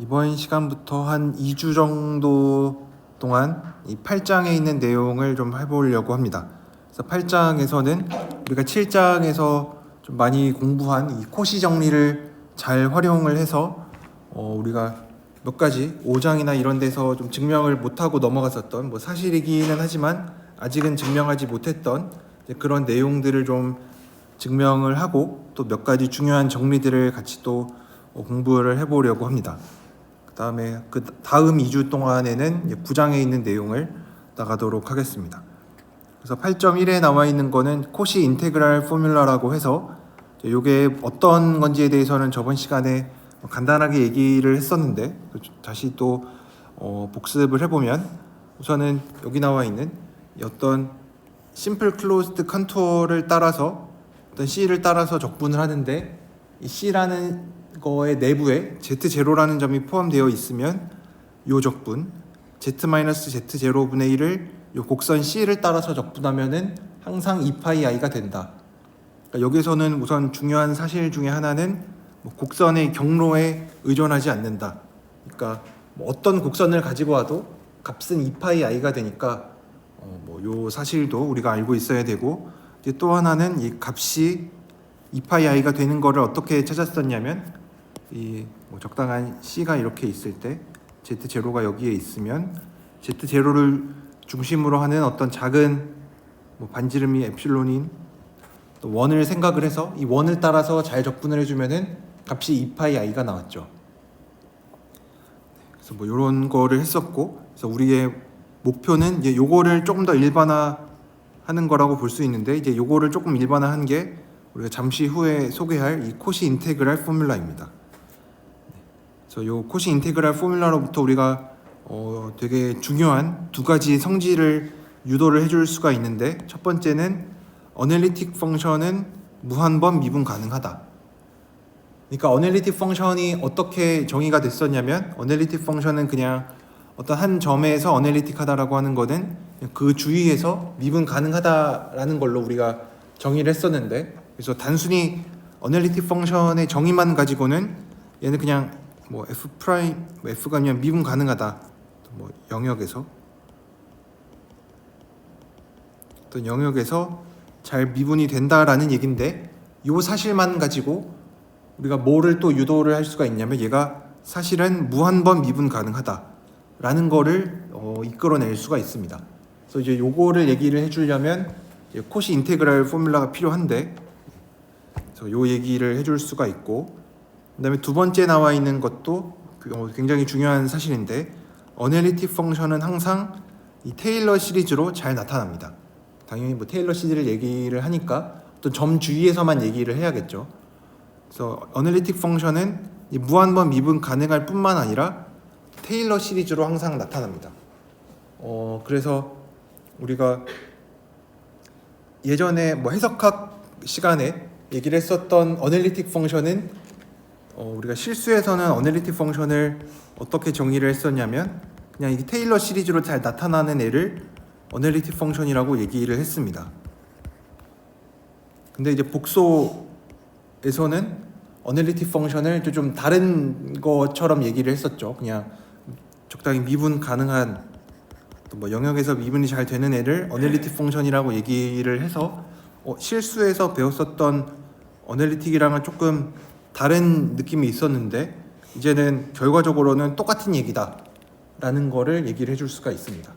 이번 시간부터 한 2주 정도 동안 이 8장에 있는 내용을 좀 해보려고 합니다. 그래서 8장에서는 우리가 7장에서 좀 많이 공부한 이 코시 정리를 잘 활용을 해서 우리가 몇 가지 5장이나 이런 데서 좀 증명을 못하고 넘어갔었던 뭐 사실이기는 하지만 아직은 증명하지 못했던 그런 내용들을 좀 증명을 하고 또 몇 가지 중요한 정리들을 같이 또 공부를 해보려고 합니다. 그다음에 그 다음 2주 동안에는 9장에 있는 내용을 나가도록 하겠습니다. 그래서 8.1에 나와 있는 거는 코시 인테그랄 포뮬라라고 해서 이게 어떤 건지에 대해서는 저번 시간에 간단하게 얘기를 했었는데 다시 또 복습을 해보면 우선은 여기 나와 있는 어떤 심플 클로즈드 컨투어를 따라서 어떤 C를 따라서 적분을 하는데 이 C라는 거의 내부에 Z0라는 점이 포함되어 있으면 요 적분 Z-Z0분의 1을 요 곡선 C를 따라서 적분하면은 항상 2파이 i가 된다. 그러니까 여기서는 우선 중요한 사실 중에 하나는 곡선의 경로에 의존하지 않는다. 그러니까 어떤 곡선을 가지고 와도 값은 2파이 i가 되니까 요 사실도 우리가 알고 있어야 되고, 이제 또 하나는 이 값이 2파이 i가 되는 거를 어떻게 찾았었냐면 이 적당한 C가 이렇게 있을 때 Z0가 여기에 있으면 Z0를 중심으로 하는 어떤 작은 반지름이 엡실론인 또 원을 생각을 해서 이 원을 따라서 잘 적분을 해주면은 값이 2파이 i가 나왔죠. 그래서 이런 거를 했었고, 그래서 우리의 목표는 이제 요거를 조금 더 일반화하는 거라고 볼 수 있는데, 이제 요거를 조금 일반화한 게 우리가 잠시 후에 소개할 이 코시 인테그랄 포뮬라입니다. 그래서 요 코시 인테그랄 포뮬라로부터 우리가 되게 중요한 두 가지 성질을 유도를 해줄 수가 있는데, 첫 번째는 어널리틱 펑션은 무한번 미분 가능하다. 그러니까 어널리틱 펑션이 어떻게 정의가 됐었냐면, 어널리틱 펑션은 그냥 어떤 한 점에서 어널리틱하다라고 하는 거는 그 주위에서 미분 가능하다라는 걸로 우리가 정의를 했었는데, 그래서 단순히 어널리틱 펑션의 정의만 가지고는 얘는 그냥 f 프라임 f가 그냥 미분 가능하다, 영역에서 어떤 영역에서 잘 미분이 된다라는 얘긴데, 이 사실만 가지고 우리가 뭐를 또 유도를 할 수가 있냐면 얘가 사실은 무한번 미분 가능하다라는 거를 이끌어낼 수가 있습니다. 그래서 이제 요거를 얘기를 해주려면 코시 인테그랄 포뮬라가 필요한데, 그래서 요 얘기를 해줄 수가 있고, 그다음에 두 번째 나와 있는 것도 굉장히 중요한 사실인데, 어널리틱 펑션은 항상 이 테일러 시리즈로 잘 나타납니다. 당연히 테일러 시리즈를 얘기를 하니까 어떤 점 주위에서만 얘기를 해야겠죠. 그래서 어널리틱 펑션은 이 무한번 미분 가능할 뿐만 아니라 테일러 시리즈로 항상 나타납니다. 그래서 우리가 예전에 해석학 시간에 얘기를 했었던 어널리틱 펑션은 우리가 실수에서는 어널리틱 펑션을 어떻게 정의를 했었냐면 그냥 이 테일러 시리즈로 잘 나타나는 애를 어널리틱 펑션이라고 얘기를 했습니다. 근데 이제 복소에서는 어널리틱 펑션을 좀 다른 것처럼 얘기를 했었죠. 그냥 적당히 미분 가능한 또 영역에서 미분이 잘 되는 애를 어널리틱 펑션이라고 얘기를 해서 실수에서 배웠었던 어널리틱이랑은 조금 다른 느낌이 있었는데, 이제는 결과적으로는 똑같은 얘기다 라는 거를 얘기를 해줄 수가 있습니다.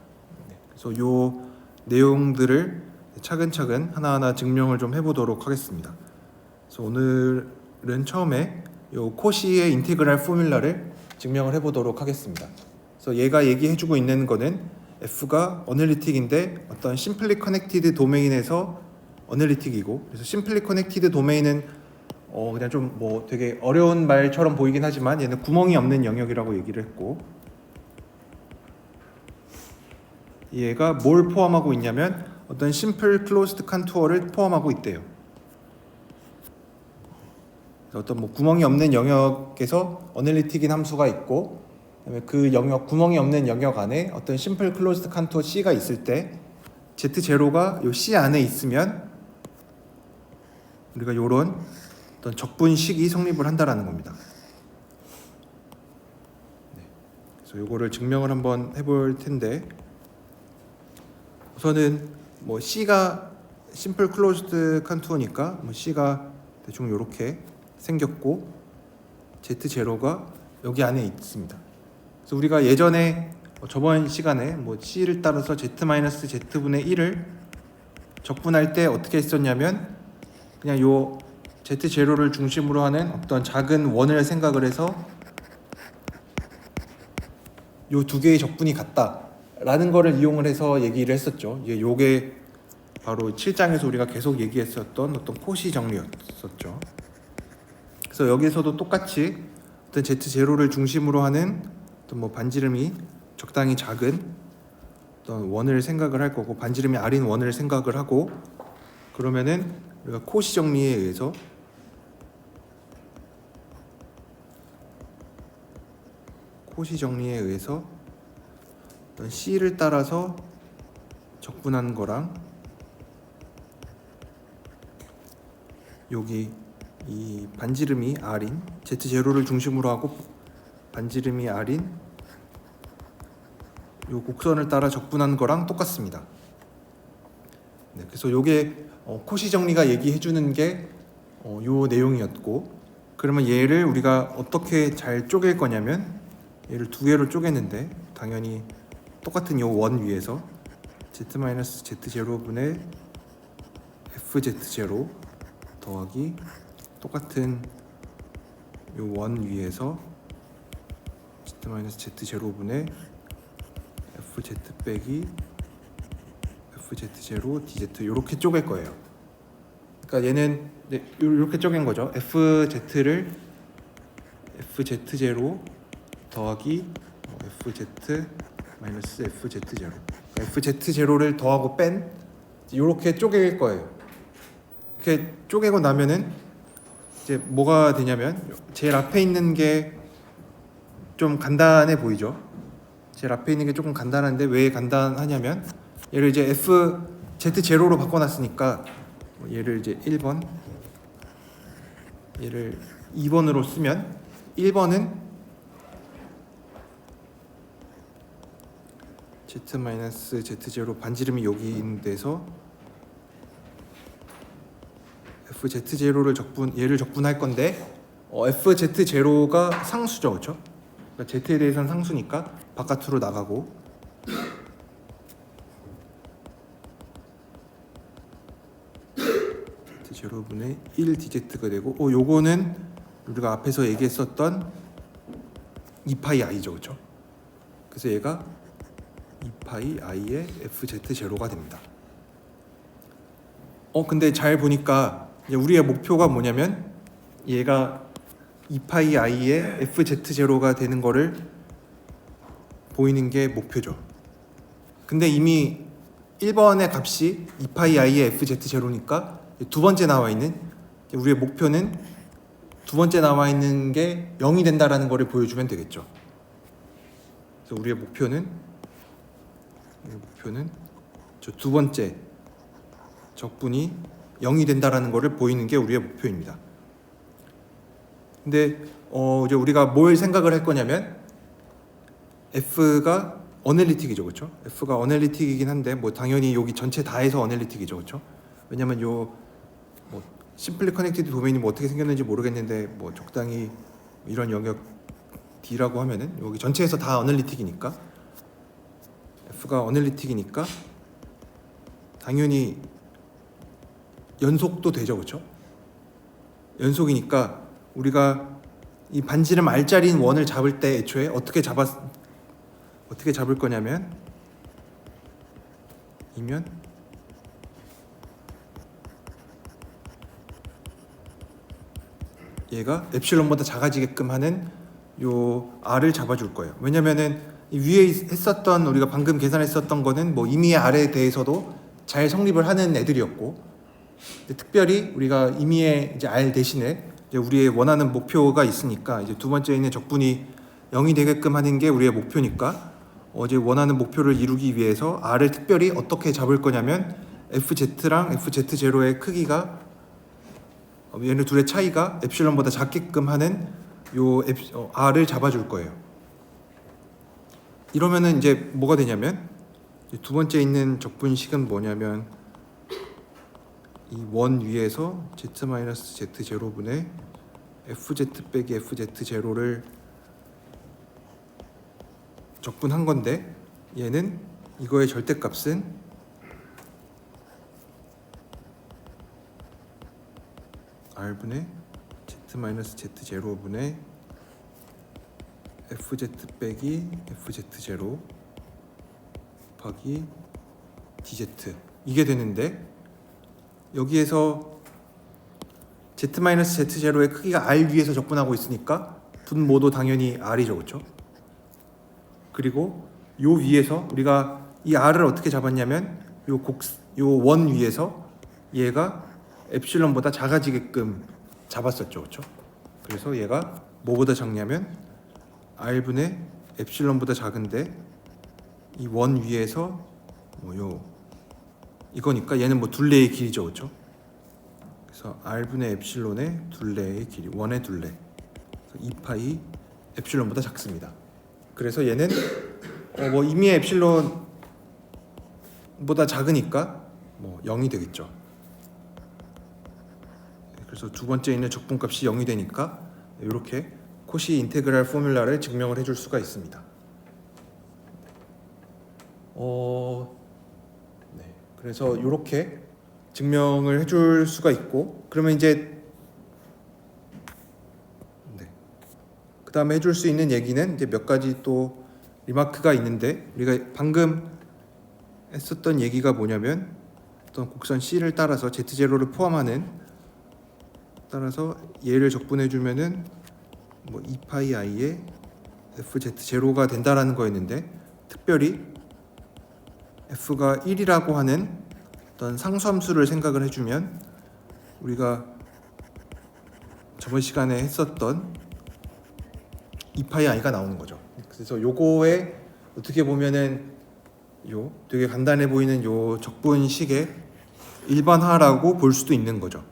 그래서 요 내용들을 차근차근 하나하나 증명을 좀 해보도록 하겠습니다. 그래서 오늘은 처음에 요 코시의 인테그랄 포뮬라를 증명을 해보도록 하겠습니다. 그래서 얘가 얘기해주고 있는 거는 F가 어널리틱인데 어떤 심플리 커넥티드 도메인에서 어널리틱이고, 그래서 심플리 커넥티드 도메인은 그냥 좀 되게 어려운 말처럼 보이긴 하지만 얘는 구멍이 없는 영역이라고 얘기를 했고, 얘가 뭘 포함하고 있냐면 어떤 심플 클로즈드 컨투어를 포함하고 있대요. 어떤 구멍이 없는 영역에서 어널리틱인 함수가 있고, 그다음에 그 영역 구멍이 없는 영역 안에 어떤 심플 클로즈드 컨투어 C가 있을 때 Z0가 요 C 안에 있으면 우리가 요런 어떤 적분식이 성립을 한다라는 겁니다. 그래서 이거를 증명을 한번 해볼 텐데, 우선은 뭐 C가 심플 클로즈드 컨투어니까 뭐 C가 대충 이렇게 생겼고 Z0가 여기 안에 있습니다. 그래서 우리가 예전에 저번 시간에 뭐 C를 따라서 Z-Z분의 1을 적분할 때 어떻게 했었냐면, 그냥 요 Z0를 중심으로 하는 어떤 작은 원을 생각을 해서 요 두 개의 적분이 같다 라는 거를 이용을 해서 얘기를 했었죠. 요게 바로 7장에서 우리가 계속 얘기했었던 어떤 코시 정리였었죠. 그래서 여기에서도 똑같이 어떤 Z0를 중심으로 하는 어떤 뭐 반지름이 적당히 작은 어떤 원을 생각을 할 거고, 반지름이 R인 원을 생각을 하고, 그러면은 우리가 코시 정리에 의해서 어떤 C를 따라서 적분한 거랑 여기 이 반지름이 R인 Z0를 중심으로 하고 반지름이 R인 요 곡선을 따라 적분한 거랑 똑같습니다. 네, 그래서 요게 코시 정리가 얘기해 주는 게 요 내용이었고, 그러면 얘를 우리가 어떻게 잘 쪼갤 거냐면, 얘를 두 개로 쪼개는데 당연히 똑같은 요 원 위에서 Z-Z0분의 FZ0 더하기 똑같은 요 원 위에서 Z-Z0분의 FZ 빼기 FZ0 DZ 이렇게 쪼갤 거예요. 그러니까 얘는 이렇게 쪼갠 거죠. FZ를 FZ0 더하기 FZ 마이너스 FZ0, FZ0를 더하고 뺀 이렇게 쪼갤 거예요. 이렇게 쪼개고 나면은 이제 뭐가 되냐면, 제일 앞에 있는 게 좀 간단해 보이죠. 제일 앞에 있는 게 조금 간단한데 왜 간단하냐면, 얘를 이제 FZ0로 바꿔놨으니까 얘를 이제 1번, 얘를 2번으로 쓰면 1번은 Z-Z0 반지름이 여기 있는 데서 FZ0를 얘를 적분할 건데, FZ0가 상수죠, 그렇죠? 그러니까 Z에 대해서는 상수니까 바깥으로 나가고, Z0분의 1DZ가 되고, 요거는 우리가 앞에서 얘기했었던 2파이 i죠, 그렇죠? 그래서 얘가 2파이 i의 FZ0가 됩니다. 근데 잘 보니까 우리의 목표가 뭐냐면, 얘가 2파이 i의 FZ0가 되는 거를 보이는 게 목표죠. 근데 이미 1번의 값이 2파이 i의 FZ0니까 두 번째 나와 있는, 우리의 목표는 두 번째 나와 있는 게 0이 된다라는 거를 보여주면 되겠죠. 그래서 우리의 목표는 저 두 번째 적분이 0이 된다라는 거를 보이는 게 우리의 목표입니다. 근데 이제 우리가 뭘 생각을 할 거냐면, F가 어널리틱이죠, 그렇죠? F가 어널리틱이긴 한데 뭐 당연히 여기 전체 다 해서 어널리틱이죠, 그렇죠? 왜냐면 요 뭐 심플리 커넥티드 도메인이 뭐 어떻게 생겼는지 모르겠는데, 뭐 적당히 이런 영역 D라고 하면은 여기 전체에서 다 어널리틱이니까, F가 어널리틱이니까 당연히 연속도 되죠, 그렇죠? 연속이니까 우리가 이 반지름 R자리인 원을 잡을 때 애초에 어떻게 잡을 거냐면, 이면 얘가 엡실론보다 작아지게끔 하는 요 R을 잡아줄 거예요. 왜냐면은 이 위에 했었던, 우리가 방금 계산했었던 거는 뭐 임의의 R에 대해서도 잘 성립을 하는 애들이었고, 근데 특별히 우리가 임의의 이제 R 대신에 이제 우리의 원하는 목표가 있으니까, 이제 두 번째 있는 적분이 0이 되게끔 하는 게 우리의 목표니까, 이제 원하는 목표를 이루기 위해서 R을 특별히 어떻게 잡을 거냐면, FZ랑 FZ0의 크기가, 얘네 둘의 차이가 엡실론보다 작게끔 하는 요 R을 잡아줄 거예요. 이러면은 이제 뭐가 되냐면 두 번째 있는 적분식은 뭐냐면 이 원 위에서 z-z0분의 fz 빼기 fz0를 적분한 건데 얘는 이거의 절대값은 r분의 z-z0분의 fz 빼기 fz0 곱하기 dz 이게 되는데 여기에서 z-z0의 크기가 r 위에서 적분하고 있으니까 분모도 당연히 r이죠, 그렇죠? 그리고 요 위에서 우리가 이 r을 어떻게 잡았냐면 요 원 위에서 얘가 엡실론보다 작아지게끔 잡았었죠, 그렇죠? 그래서 얘가 뭐보다 작냐면 r분의 엡실론보다 작은데 이 원 위에서 요 이거니까 얘는 뭐 둘레의 길이죠, 그렇죠? 그래서 r분의 엡실론의 둘레의 길이, 원의 둘레, 2파이 엡실론보다 작습니다. 그래서 얘는 뭐 이미 엡실론보다 작으니까 뭐 0이 되겠죠. 그래서 두 번째 있는 적분값이 0이 되니까 이렇게 코시 인테그랄 포뮬라를 증명을 해줄 수가 있습니다. 네. 그래서 이렇게 증명을 해줄 수가 있고, 그러면 이제 그 다음에 해줄 수 있는 얘기는 이제 몇 가지 또 리마크가 있는데, 우리가 방금 했었던 얘기가 뭐냐면 어떤 곡선 C를 따라서 Z0를 포함하는 따라서 얘를 적분해 주면은 뭐 2파이 i의 fz0가 된다라는 거였는데, 특별히 f가 1이라고 하는 어떤 상수함수를 생각을 해주면 우리가 저번 시간에 했었던 2파이 i가 나오는 거죠. 그래서 요거에 어떻게 보면은 요 되게 간단해 보이는 요 적분식의 일반화라고 볼 수도 있는 거죠.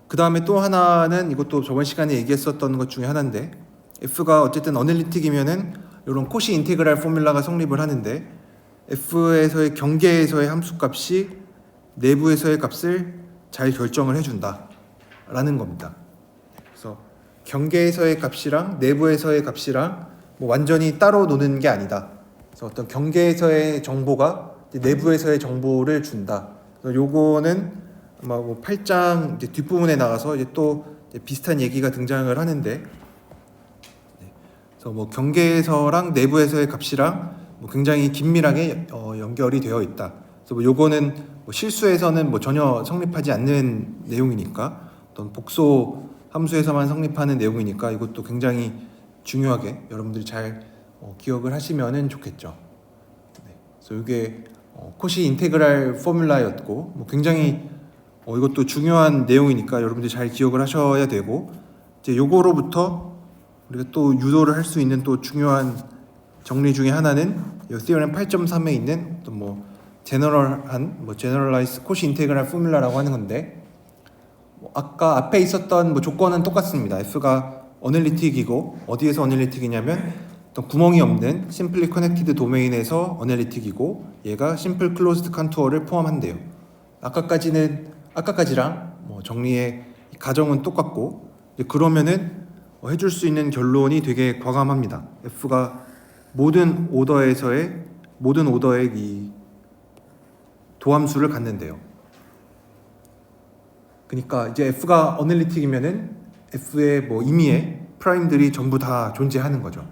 그 다음에 또 하나는 이것도 저번 시간에 얘기했었던 것 중에 하나인데, f가 어쨌든 어널리틱이면은 이런 코시 인테그랄 포뮬라가 성립을 하는데, f에서의 경계에서의 함수값이 내부에서의 값을 잘 결정을 해준다 라는 겁니다. 그래서 경계에서의 값이랑 내부에서의 값이랑 뭐 완전히 따로 노는 게 아니다. 그래서 어떤 경계에서의 정보가 내부에서의 정보를 준다. 그래서 요거는 아마 뭐 8장 이제 뒷부분에 나가서 이제 또 이제 비슷한 얘기가 등장을 하는데, 그래서 뭐 경계에서랑 내부에서의 값이랑 뭐 굉장히 긴밀하게 연결이 되어 있다. 그래서 뭐 요거는 뭐 실수에서는 뭐 전혀 성립하지 않는 내용이니까, 어떤 복소 함수에서만 성립하는 내용이니까 이것도 굉장히 중요하게 여러분들이 잘 기억을 하시면은 좋겠죠. 네. 그래서 이게 코시 인테그랄 포뮬라였고, 뭐 굉장히 이것도 중요한 내용이니까 여러분들이 잘 기억을 하셔야 되고, 이제 요거로부터 우리가 또 유도를 할 수 있는 또 중요한 정리 중에 하나는 이 Theorem 8.3에 있는 또 뭐 제너럴한 뭐 제너럴라이즈 코시 인테그랄 포뮬라라고 하는 건데, 아까 앞에 있었던 뭐 조건은 똑같습니다. f가 어널리틱이고, 어디에서 어널리틱이냐면 어떤 구멍이 없는 심플리 커넥티드 도메인에서 어널리틱이고, 얘가 심플 클로즈드 컨투어를 포함한대요. 아까까지랑 뭐 정리의 가정은 똑같고, 그러면은 해줄 수 있는 결론이 되게 과감합니다. f가 모든 오더의 이 도함수를 갖는데요. 그러니까 이제 f가 어널리틱이면은 f의 뭐 임의의 프라임들이 전부 다 존재하는 거죠.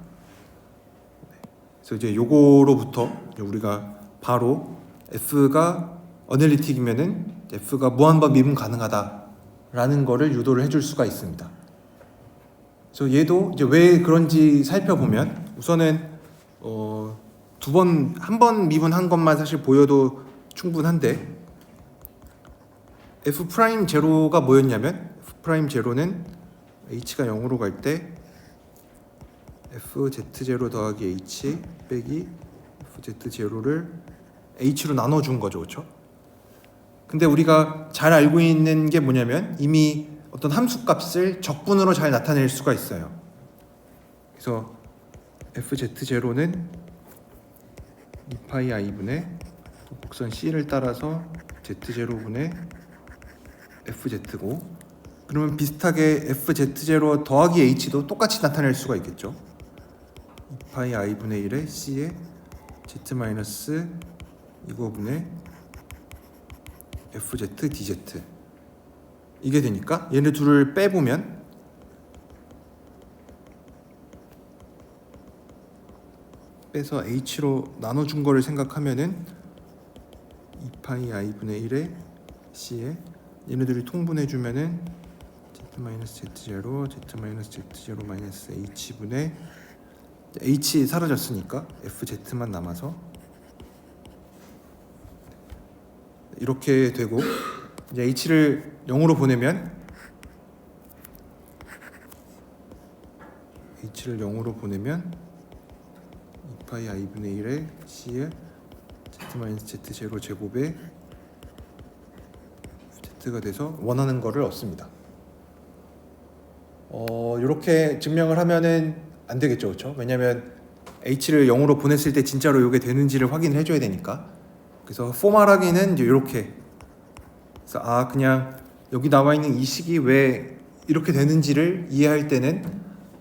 그래서 이제 요거로부터 우리가 바로 f가 어널리틱이면은 f가 무한번 미분 가능하다라는 거를 유도를 해줄 수가 있습니다. 그래서 얘도 이제 왜 그런지 살펴보면, 우선은 한 번 미분한 것만 사실 보여도 충분한데, f 프라임 제로가 뭐였냐면, f 프라임 제로는 h가 0으로 갈 때 fz0 더하기 h 빼기 fz0를 h로 나눠준 거죠, 그렇죠? 근데 우리가 잘 알고 있는 게 뭐냐면, 이미 어떤 함수값을 적분으로 잘 나타낼 수가 있어요. 그래서 fz0는 2파이 i분의 곡선 c를 따라서 z0분의 fz고, 그러면 비슷하게 fz0 더하기 h도 똑같이 나타낼 수가 있겠죠. 2파이 i분의 1에 c에 z 마이너스 이거분의 fz dz, 이게 되니까 얘네 둘을 빼보면 빼서 h로 나눠준 거를 생각하면은 2파이 i분의 1에 c에 얘네들이 통분해주면은 z-z0 z-z0 마이너스 h분의 h 사라졌으니까 fz만 남아서 이렇게 되고, 이제 h를 0으로 보내면 2파이 i분의 1에 c에 z-z0 제곱에 z가 돼서 원하는 거를 얻습니다. 이렇게 증명을 하면은 안 되겠죠, 그렇죠? 왜냐하면 h를 0으로 보냈을 때 진짜로 이게 되는지를 확인을 해줘야 되니까. 그래서 포멀하게는 이제 이렇게, 그래서 그냥 여기 나와 있는 이 식이 왜 이렇게 되는지를 이해할 때는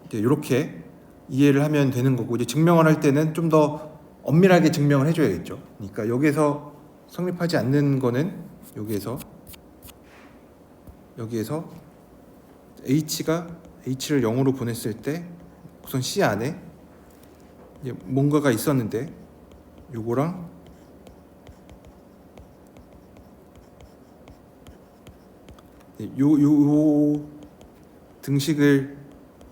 이제 이렇게 이해를 하면 되는 거고, 이제 증명을 할 때는 좀 더 엄밀하게 증명을 해줘야겠죠. 그러니까 여기에서 성립하지 않는 거는 여기에서 h를 0으로 보냈을 때 우선 C 안에 뭔가가 있었는데 요거랑 요 등식을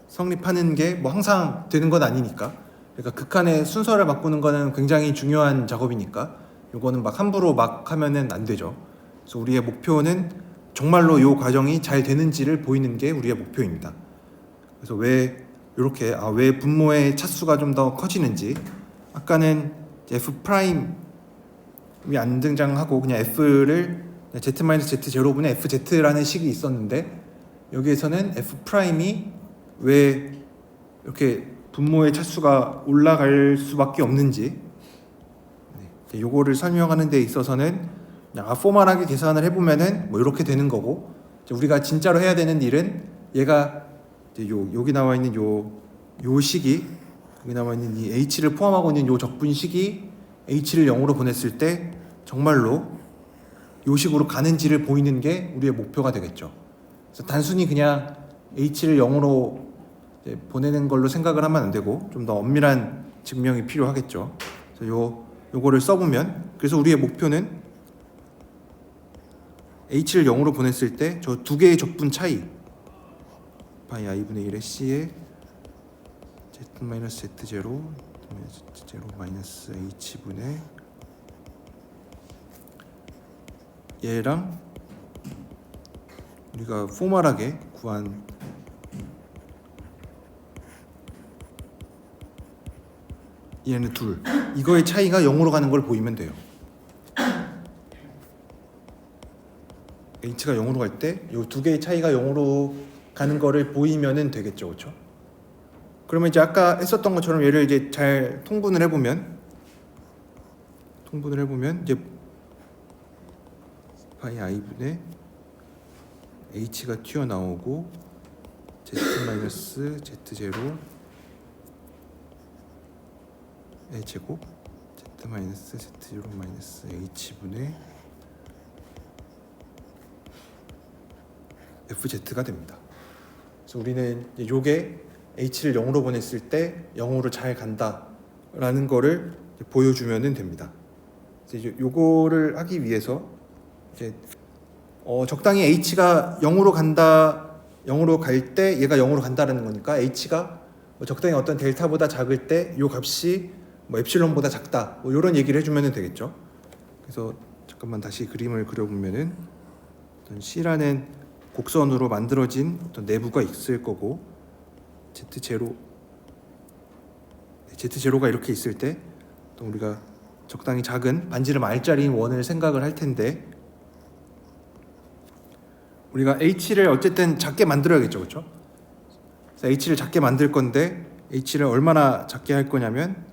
성립하는 게 뭐 항상 되는 건 아니니까, 그러니까 극한의 순서를 바꾸는 거는 굉장히 중요한 작업이니까 요거는 막 함부로 막 하면은 안 되죠. 그래서 우리의 목표는 정말로 요 과정이 잘 되는지를 보이는 게 우리의 목표입니다. 그래서 왜 이렇게 왜 분모의 차수가 좀 더 커지는지, 아까는 f 프라임이 안 등장하고 그냥 f를 z-z0분의 fz라는 식이 있었는데, 여기에서는 f 프라임이 왜 이렇게 분모의 차수가 올라갈 수밖에 없는지, 요거를 설명하는 데 있어서는 그냥 포멀하게 계산을 해보면은 뭐 이렇게 되는 거고, 우리가 진짜로 해야 되는 일은 얘가 여기 나와 있는 요 식이, 여기 나와 있는 이 h를 포함하고 있는 요 적분식이 h를 0으로 보냈을 때 정말로 요 식으로 가는지를 보이는 게 우리의 목표가 되겠죠. 그래서 단순히 그냥 h를 0으로 보내는 걸로 생각을 하면 안 되고 좀 더 엄밀한 증명이 필요하겠죠. 그래서 요거를 써보면, 그래서 우리의 목표는 h를 0으로 보냈을 때 저 두 개의 적분 차이, 파이 i분의 1의 c에 z-z0 z0 마이너스 h분의 얘랑 우리가 포멀하게 구한 얘는 둘, 이거의 차이가 0으로 가는 걸 보이면 돼요. h가 0으로 갈 때 이 두 개의 차이가 0으로 가는 거를 보이면은 되겠죠, 그렇죠? 그러면 이제 아까 했었던 것처럼 얘를 이제 잘 통분을 해보면 이제 파이 i분의 h가 튀어나오고 z-z0의 제곱 z-z0 마이너스 h분의 fz가 됩니다. 그래서 우리는 요게 h를 0으로 보냈을 때 0으로 잘 간다라는 거를 보여주면 됩니다. 이제 요거를 하기 위해서 이제 적당히 h가 0으로 갈 때 얘가 0으로 간다라는 거니까 h가 적당히 어떤 델타보다 작을 때 요 값이 엡실론보다 작다, 이런 얘기를 해주면 되겠죠. 그래서 잠깐만 다시 그림을 그려보면은 어떤 C라는 곡선으로 만들어진 어떤 내부가 있을 거고, Z0가 이렇게 있을 때 또 우리가 적당히 작은 반지름 R짜리인 원을 생각을 할 텐데, 우리가 H를 어쨌든 작게 만들어야겠죠, 그렇죠? 그래서 H를 작게 만들 건데 h를 얼마나 작게 할 거냐면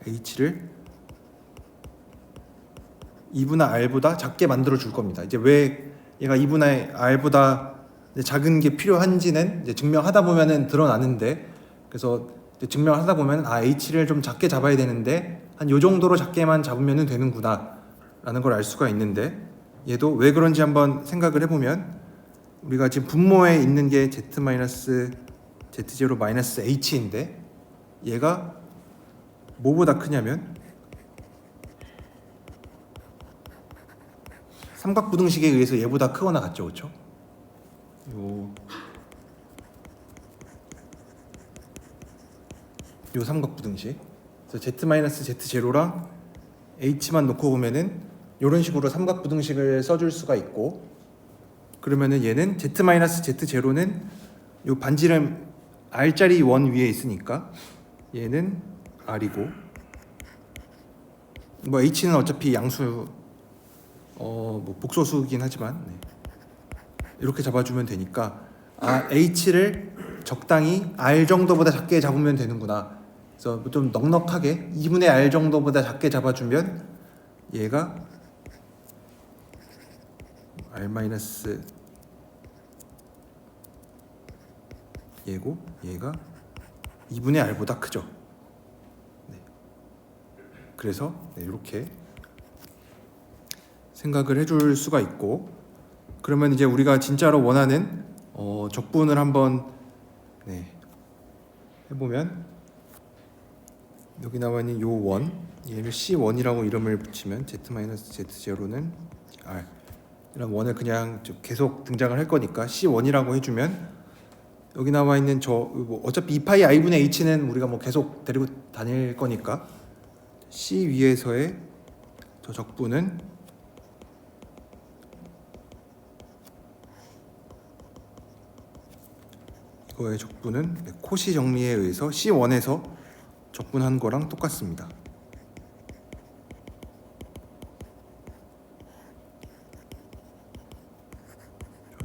h를 2분의 r보다 작게 만들어 줄 겁니다. 이제 왜 얘가 2분의 r보다 작은 게 필요한지는 이제 증명하다 보면은 드러나는데, 그래서 이제 증명하다 보면 h를 좀 작게 잡아야 되는데 한 요 정도로 작게만 잡으면 되는구나 라는 걸 알 수가 있는데, 얘도 왜 그런지 한번 생각을 해보면 우리가 지금 분모에 있는 게 z-z0-h인데 얘가 뭐보다 크냐면 삼각부등식에 의해서 얘보다 크거나 같죠, 그렇죠? 요 삼각부등식. 그래서 z-z0랑 h만 놓고 보면은 이런 식으로 삼각부등식을 써줄 수가 있고, 그러면은 얘는 z-z0는 요 반지름 r짜리 원 위에 있으니까 얘는 r이고, 뭐 h는 어차피 양수 뭐 복소수긴 하지만 이렇게 잡아주면 되니까 h를 적당히 r 정도보다 작게 잡으면 되는구나. 그래서 좀 넉넉하게 2분의 r 정도보다 작게 잡아주면 얘가 r 마이너스 얘고 얘가 2분의 r보다 크죠. 그래서 이렇게 생각을 해줄 수가 있고, 그러면 이제 우리가 진짜로 원하는 적분을 한번 해보면 여기 나와 있는 요 원, 얘를 C1이라고 이름을 붙이면 z-z0는 R 이런 원을 그냥 계속 등장을 할 거니까 C1이라고 해주면, 여기 나와 있는 뭐 어차피 2파이 i분의 h는 우리가 뭐 계속 데리고 다닐 거니까 C 위에서의 저 적분은 이거의 적분은 코시 정리에 의해서 C1에서 적분한 거랑 똑같습니다.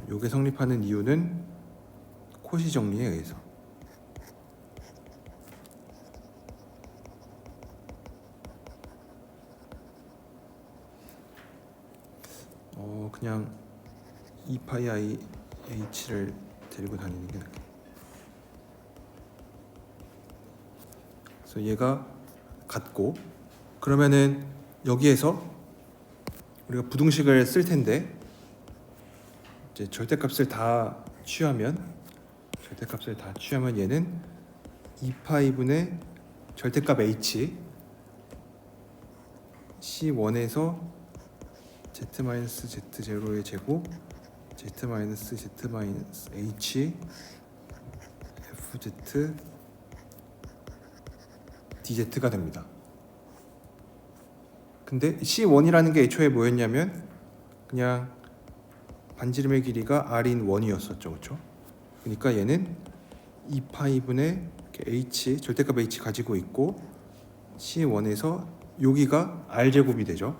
요게 성립하는 이유는 코시 정리에 의해서. 그냥 2파이 i h를 데리고 다니는 게 낫겠다. 그래서 얘가 같고, 그러면은 여기에서 우리가 부등식을 쓸 텐데, 이제 절대값을 다 취하면 얘는 2파이분의 절대값 h C1에서 z-z0의 제곱 z-z-h fz dz가 됩니다. 근데 C1이라는 게 애초에 뭐였냐면 그냥 반지름의 길이가 r인 1이었었죠, 그렇죠? 그러니까 얘는 2파이분의 h 절대값 h 가지고 있고, C1에서 여기가 r제곱이 되죠.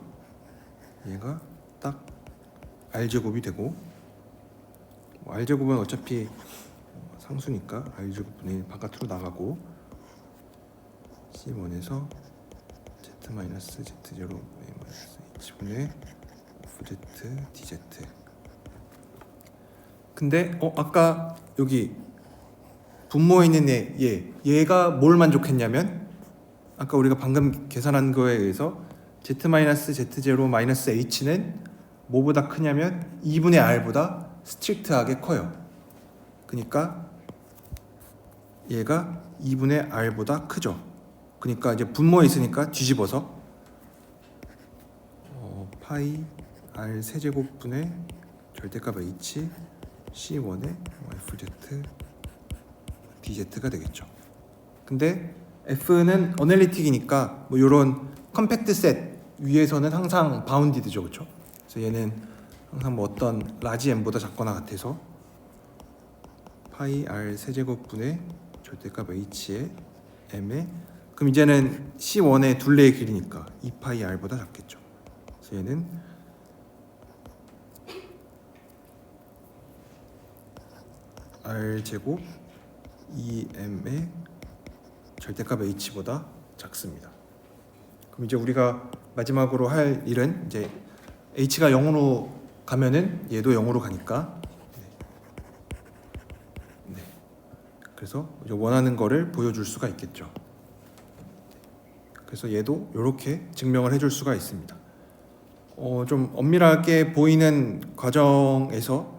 얘가 딱 r제곱이 되고, r제곱은 어차피 상수니까 r제곱분의 1 바깥으로 나가고, C1에서 z-z0-h분의 fz dz. 근데 아까 여기 분모에 있는 얘가 뭘 만족했냐면, 아까 우리가 방금 계산한 거에 의해서 z-z0-h는 뭐보다 크냐면 2분의 r보다 스트릭트하게 커요. 그러니까 얘가 2분의 r보다 크죠. 그러니까 이제 분모에 있으니까 뒤집어서 파이 r 세제곱분의 절대값 h C1의 fz dz가 되겠죠. 근데 f는 어널리틱이니까 뭐 이런 컴팩트 셋 위에서는 항상 바운디드죠, 그렇죠? 그래서 얘는 항상 뭐 어떤 라지 m보다 작거나 같아서 파이 r 세제곱분의 절대값 h의 m에, 그럼 이제는 C1의 둘레의 길이니까 2파이 r보다 작겠죠. 그래서 얘는 r 제곱 EM의 절대값 h보다 작습니다. 그럼 이제 우리가 마지막으로 할 일은 이제 h가 0으로 가면은 얘도 0으로 가니까 네. 그래서 이제 원하는 거를 보여줄 수가 있겠죠. 그래서 얘도 이렇게 증명을 해줄 수가 있습니다. 좀 엄밀하게 보이는 과정에서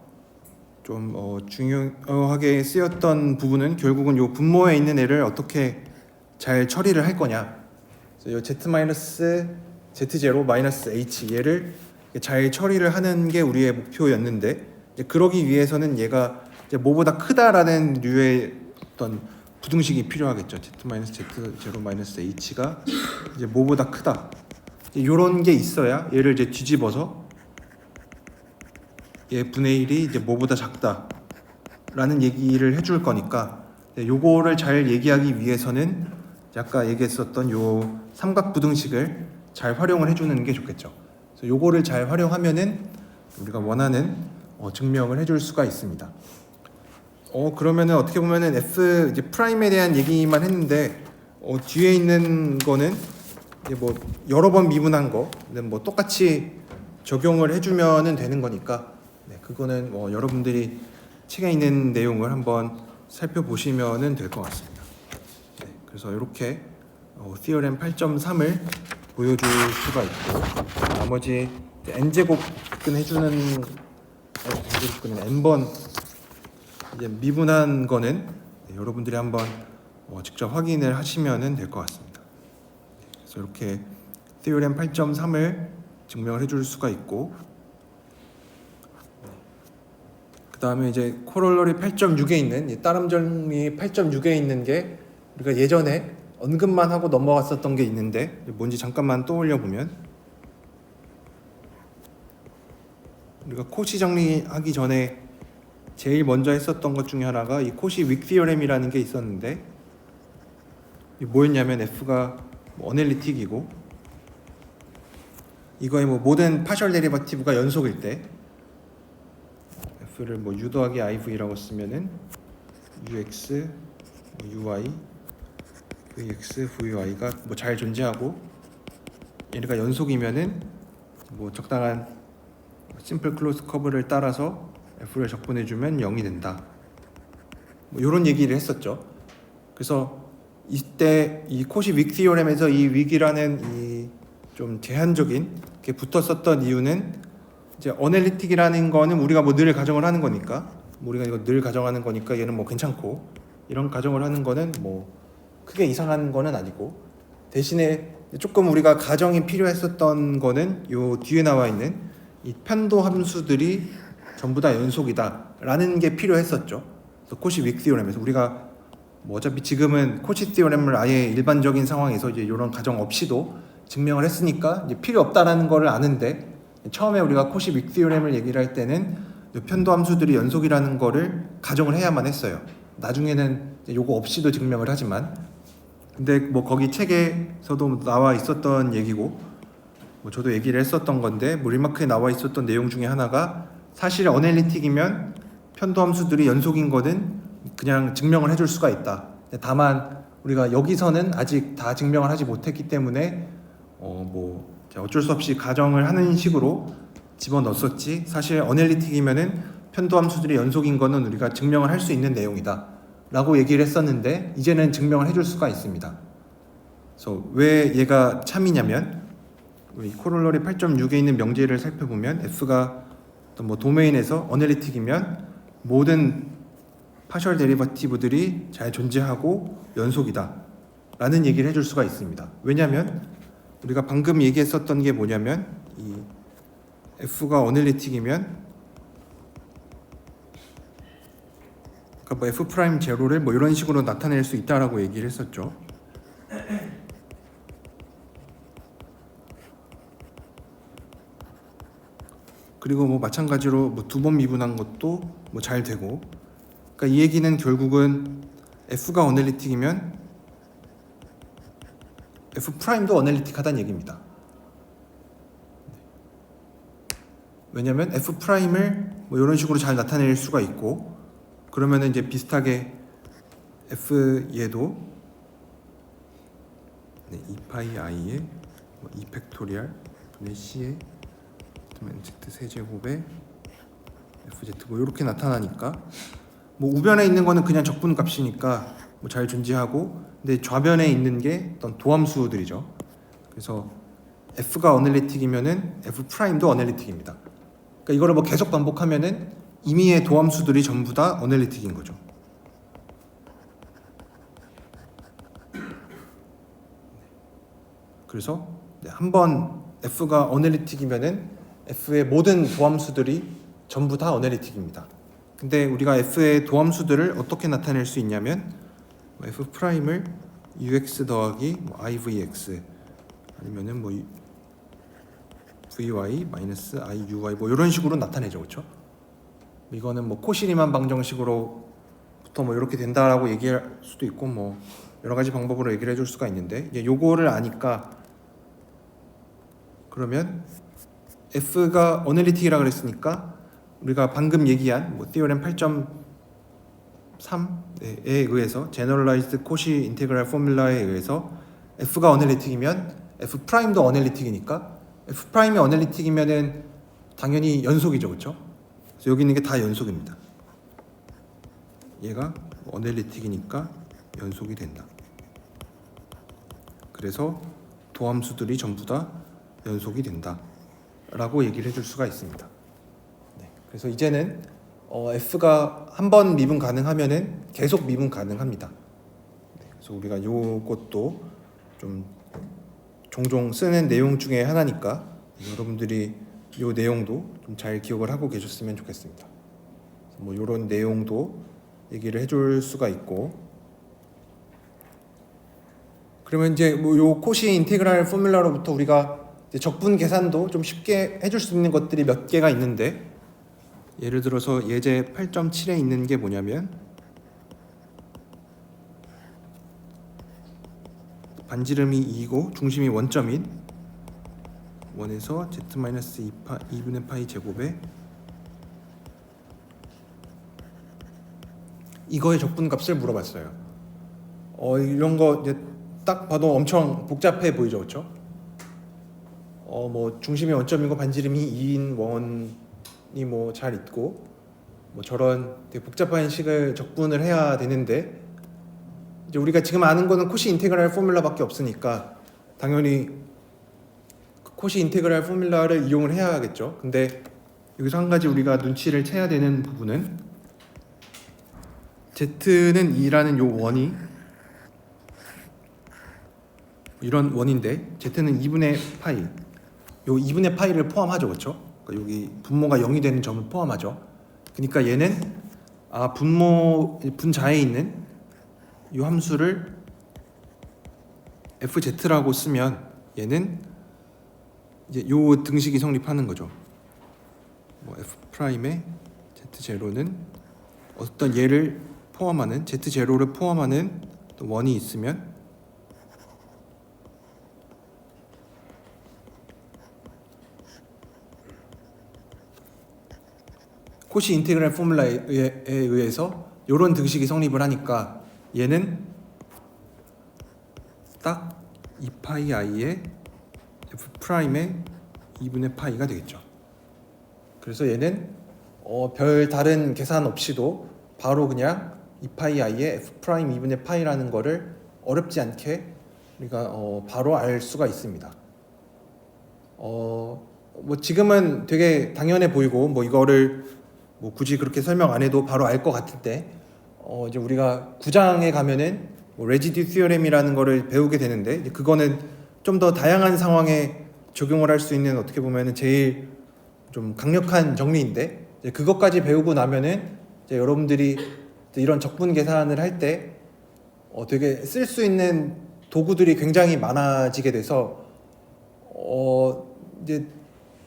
좀 중요하게 쓰였던 부분은 결국은 요 분모에 있는 애를 어떻게 잘 처리를 할 거냐. 그래서 요 z-z0-h 얘를 잘 처리를 하는 게 우리의 목표였는데 이제 그러기 위해서는 얘가 이제 뭐보다 크다라는 류의 어떤 부등식이 필요하겠죠. z-z0-h가 이제 뭐보다 크다. 이런 게 있어야 얘를 이제 뒤집어서 얘 분의 1이 이제 뭐보다 작다라는 얘기를 해줄 거니까 요거를 잘 얘기하기 위해서는 아까 얘기했었던 요 삼각 부등식을 잘 활용을 해주는 게 좋겠죠. 그래서 요거를 잘 활용하면은 우리가 원하는 증명을 해줄 수가 있습니다. 그러면은 어떻게 보면은 f 이제 프라임에 대한 얘기만 했는데 뒤에 있는 거는 이제 뭐 여러 번 미분한 거, 뭐 똑같이 적용을 해주면은 되는 거니까 그거는 여러분들이 책에 있는 내용을 한번 살펴보시면은 될 것 같습니다. 그래서 이렇게 theorem 8.3을 보여줄 수가 있고 나머지 n제곱근 해주는 n제곱근은 n번 이제 미분한 거는 여러분들이 한번 직접 확인을 하시면은 될 것 같습니다. 그래서 이렇게 theorem 8.3을 증명을 해줄 수가 있고 그 다음에 이제 코롤러리 8.6에 있는 따름 정리 8.6에 있는 게 우리가 예전에 언급만 하고 넘어갔었던 게 있는데 뭔지 잠깐만 떠올려 보면 우리가 코시 정리하기 전에 제일 먼저 했었던 것 중에 하나가 이 코시 윅 티어렘이라는 게 있었는데 뭐였냐면 f가 어널리틱이고 이거의 모든 파셜 데리바티브가 연속일 때 f를 u 더하기 iv라고 쓰면은 ux, uy, vx, vy가 잘 존재하고 얘가 연속이면은 적당한 심플 클로즈 커브를 따라서 f를 적분해주면 0이 된다. 이런 얘기를 했었죠. 그래서 이때 이 코시 윅 티오렘에서 이 윅이라는 이 좀 제한적인 게 붙었었던 이유는 이제 어널리틱이라는 거는 우리가 늘 가정을 하는 거니까 우리가 이거 늘 가정하는 거니까 얘는 괜찮고 이런 가정을 하는 거는 크게 이상한 거는 아니고 대신에 조금 우리가 가정이 필요했었던 거는 요 뒤에 나와 있는 이 편도 함수들이 전부 다 연속이다라는 게 필요했었죠. 그래서 코시 윅 티오렘에서 우리가 어차피 지금은 코시 티오렘을 아예 일반적인 상황에서 이제 이런 가정 없이도 증명을 했으니까 이제 필요 없다라는 거를 아는데 처음에 우리가 코시 윅 티오렘을 얘기를 할 때는 편도 함수들이 연속이라는 거를 가정을 해야만 했어요. 나중에는 요거 없이도 증명을 하지만 근데 거기 책에서도 나와 있었던 얘기고 저도 얘기를 했었던 건데 리마크에 나와 있었던 내용 중에 하나가 사실 어널리틱이면 편도 함수들이 연속인 거는 그냥 증명을 해줄 수가 있다. 다만 우리가 여기서는 아직 다 증명을 하지 못했기 때문에 어쩔 수 없이 가정을 하는 식으로 집어넣었었지 사실 어널리틱이면은 편도 함수들이 연속인 거는 우리가 증명을 할 수 있는 내용이다 라고 얘기를 했었는데 이제는 증명을 해줄 수가 있습니다. 그래서 왜 얘가 참이냐면 이 코롤러리 8.6에 있는 명제를 살펴보면 f가 어떤 도메인에서 어널리틱이면 모든 파셜 데리바티브들이 잘 존재하고 연속이다 라는 얘기를 해줄 수가 있습니다. 왜냐하면 우리가 방금 얘기했었던 게 뭐냐면 이 f가 어널리틱이면 그러니까 f 프라임 제로를 이런 식으로 나타낼 수 있다라고 얘기를 했었죠. 그리고 마찬가지로 두 번 미분한 것도 잘 되고 그러니까 이 얘기는 결국은 f가 어널리틱이면 f 프라임도 어널리틱하다는 얘기입니다. 왜냐면 f 프라임을 이런 식으로 잘 나타낼 수가 있고 그러면은 이제 비슷하게 f 얘도 2파이 i의 2 팩토리얼 분의 c의 z 세제곱의 fz 뭐 이렇게 나타나니까 뭐 우변에 있는 거는 그냥 적분값이니까 뭐 잘 존재하고, 근데 좌변에 있는 게 어떤 도함수들이죠. 그래서 f가 어널리틱이면은 f 프라임도 어널리틱입니다. 그러니까 이거를 뭐 계속 반복하면은 임의의 도함수들이 전부 다 어널리틱인 거죠. 그래서 한번 f가 어널리틱이면은 f의 모든 도함수들이 전부 다 어널리틱입니다. 근데 우리가 f의 도함수들을 어떻게 나타낼 수 있냐면 f 프라임을 ux 더하기 ivx 아니면은 뭐 vy 마이너스 iuy 뭐 이런 식으로 나타내죠, 그렇죠? 이거는 뭐 코시리만 방정식으로부터 뭐 이렇게 된다라고 얘기할 수도 있고 뭐 여러 가지 방법으로 얘기를 해줄 수가 있는데, 요거를 아니까 그러면 f가 어널리틱이라 그랬으니까 우리가 방금 얘기한 뭐 티오렘 8.3에 의해서 제너럴라이즈드 코시 인테그랄 포뮬라에 의해서 f가 어널리틱이면 f 프라임도 어널리틱이니까 f 프라임이 어널리틱이면은 당연히 연속이죠, 그렇죠? 그래서 여기 있는 게 다 연속입니다. 얘가 어널리틱이니까 연속이 된다. 그래서 도함수들이 전부 다 연속이 된다 라고 얘기를 해줄 수가 있습니다. 네, 그래서 이제는 f가 한 번 미분 가능하면은 계속 미분 가능합니다. 네, 그래서 우리가 요것도 좀 종종 쓰는 내용 중에 하나니까 여러분들이 요 내용도 좀 잘 기억을 하고 계셨으면 좋겠습니다. 뭐 요런 내용도 얘기를 해줄 수가 있고, 그러면 이제 뭐 요 코시 인테그랄 포뮬라로부터 우리가 이제 적분 계산도 좀 쉽게 해줄 수 있는 것들이 몇 개가 있는데, 예를 들어서 예제 8.7에 있는 게 뭐냐면 반지름이 2고 중심이 원점인 원에서 z-2분의 파이 제곱에 이거의 적분값을 물어봤어요. 이런 거 이제 딱 봐도 엄청 복잡해 보이죠, 그렇죠? 뭐 중심이 원점이고 반지름이 2인 원이 뭐 잘 있고 뭐 저런 되게 복잡한 식을 적분을 해야 되는데, 이제 우리가 지금 아는 거는 코시 인테그랄 포뮬라밖에 없으니까 당연히 코시 인테그랄 포뮬라를 이용을 해야겠죠. 근데 여기서 한 가지 우리가 눈치를 채야 되는 부분은 z는 2라는 요 원이 이런 원인데 z는 2분의 파이, 요 2분의 파이를 포함하죠, 그렇죠? 그러니까 여기 분모가 0이 되는 점을 포함하죠. 그러니까 얘는 분자에 있는 이 함수를 fz라고 쓰면 얘는 이제 요 등식이 성립하는 거죠. 뭐 f 프라임의 z0는 어떤 얘를 포함하는 z0를 포함하는 원이 있으면 코시 인테그랄 포뮬라에 의해서 이런 등식이 성립을 하니까 얘는 딱 2파이 i의 f 프라임의 2분의 파이가 되겠죠. 그래서 얘는 별 다른 계산 없이도 바로 그냥 2파이 i의 f 프라임 2분의 파이라는 거를 어렵지 않게 우리가 바로 알 수가 있습니다. 뭐 지금은 되게 당연해 보이고 뭐 이거를 뭐 굳이 그렇게 설명 안 해도 바로 알 것 같은데, 이제 우리가 9장에 가면은 뭐 레지듀 티어렘이라는 거를 배우게 되는데, 그거는 좀 더 다양한 상황에 적용을 할 수 있는 어떻게 보면은 제일 좀 강력한 정리인데, 이제 그것까지 배우고 나면은 이제 여러분들이 이제 이런 적분 계산을 할 때 되게 쓸 수 있는 도구들이 굉장히 많아지게 돼서 이제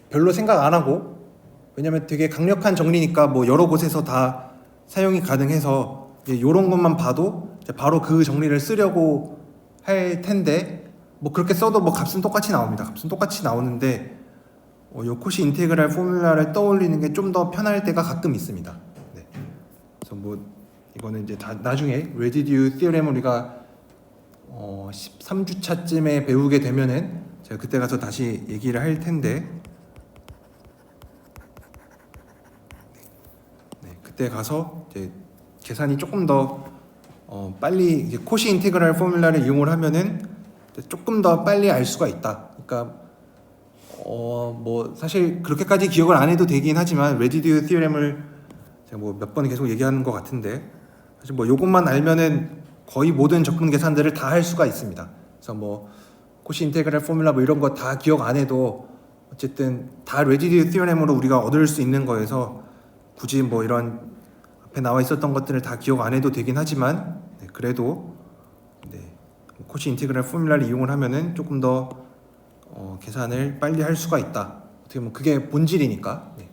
별로 생각 안 하고, 왜냐면 되게 강력한 정리니까 뭐 여러 곳에서 다 사용이 가능해서 이런 것만 봐도 이제 바로 그 정리를 쓰려고 할 텐데, 뭐 그렇게 써도 뭐 값은 똑같이 나옵니다. 값은 똑같이 나오는데 요 코시 인테그랄 포뮬라를 떠올리는 게 좀 더 편할 때가 가끔 있습니다. 네. 그래서 뭐 이거는 이제 다 나중에 레지듀 티어렘을 우리가 13주차쯤에 배우게 되면은 제가 그때 가서 다시 얘기를 할 텐데, 네, 그때 가서 이제 계산이 조금 더 빨리 이제 코시 인테그랄 포뮬라를 이용을 하면은 조금 더 빨리 알 수가 있다. 그러니까 뭐 사실 그렇게까지 기억을 안 해도 되긴 하지만 레지듀 티어렘을 제가 뭐 몇 번 계속 얘기하는 것 같은데, 사실 뭐 요것만 알면은 거의 모든 적분 계산들을 다 할 수가 있습니다. 그래서 뭐 코시 인테그랄 포뮬라 뭐 이런 거 다 기억 안 해도 어쨌든 다 레지듀 티어렘으로 우리가 얻을 수 있는 거여서 굳이 뭐 이런 앞에 나와 있었던 것들을 다 기억 안 해도 되긴 하지만, 네, 그래도 네, 코시 인테그랄 포뮬라를 이용을 하면은 조금 더 계산을 빨리 할 수가 있다. 어떻게 보면 그게 본질이니까. 네.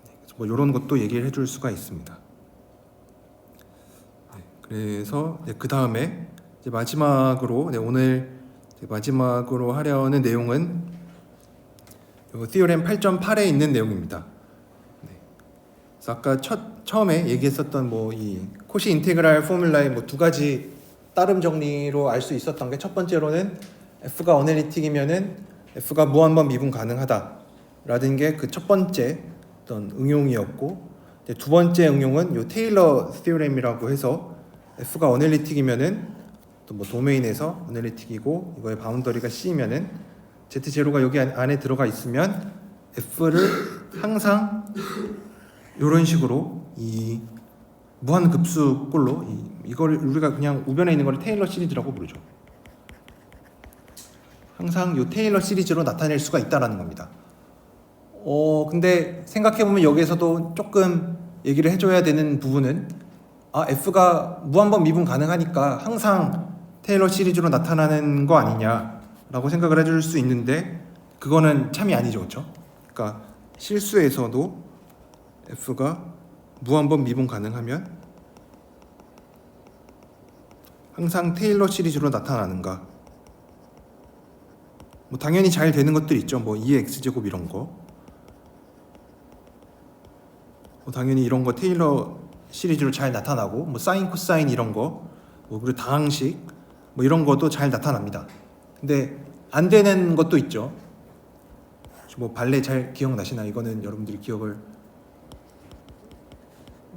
그래서 뭐 이런 것도 얘기를 해줄 수가 있습니다. 네, 그래서 네, 그 다음에 마지막으로, 네, 오늘 마지막으로 하려는 내용은 요 티오렘 8.8에 있는 내용입니다. 네. 그래서 아까 처음에 얘기했었던 뭐 이 코시 인테그랄 포뮬라의 뭐 두 가지 따름 정리로 알 수 있었던 게, 첫 번째로는 F가 어널리틱이면은 F가 무한번 미분 가능하다라는 게 그 첫 번째 어떤 응용이었고, 두 번째 응용은 요 테일러 티오렘이라고 해서 F가 어널리틱이면은 또 뭐 도메인에서 어널리틱이고 이거의 바운더리가 C면은 Z0가 여기 안에 들어가 있으면 F를 항상 이런 식으로 이 무한급수꼴로 이걸 우리가 그냥 우변에 있는 걸 테일러 시리즈라고 부르죠. 항상 이 테일러 시리즈로 나타낼 수가 있다라는 겁니다. 근데 생각해보면 여기에서도 조금 얘기를 해줘야 되는 부분은, F가 무한번 미분 가능하니까 항상 테일러 시리즈로 나타나는 거 아니냐라고 생각을 해줄 수 있는데, 그거는 참이 아니죠, 그렇죠? 그러니까 실수에서도 F가 무한번 미분 가능하면 항상 테일러 시리즈로 나타나는가? 뭐 당연히 잘 되는 것들 있죠. 뭐 2의 x제곱 이런 거. 뭐 당연히 이런 거 테일러 시리즈로 잘 나타나고, 뭐 사인 코사인 이런 거, 뭐 그리고 다항식 뭐 이런 것도 잘 나타납니다. 근데 안 되는 것도 있죠. 뭐 발레 잘 기억나시나? 이거는 여러분들이 기억을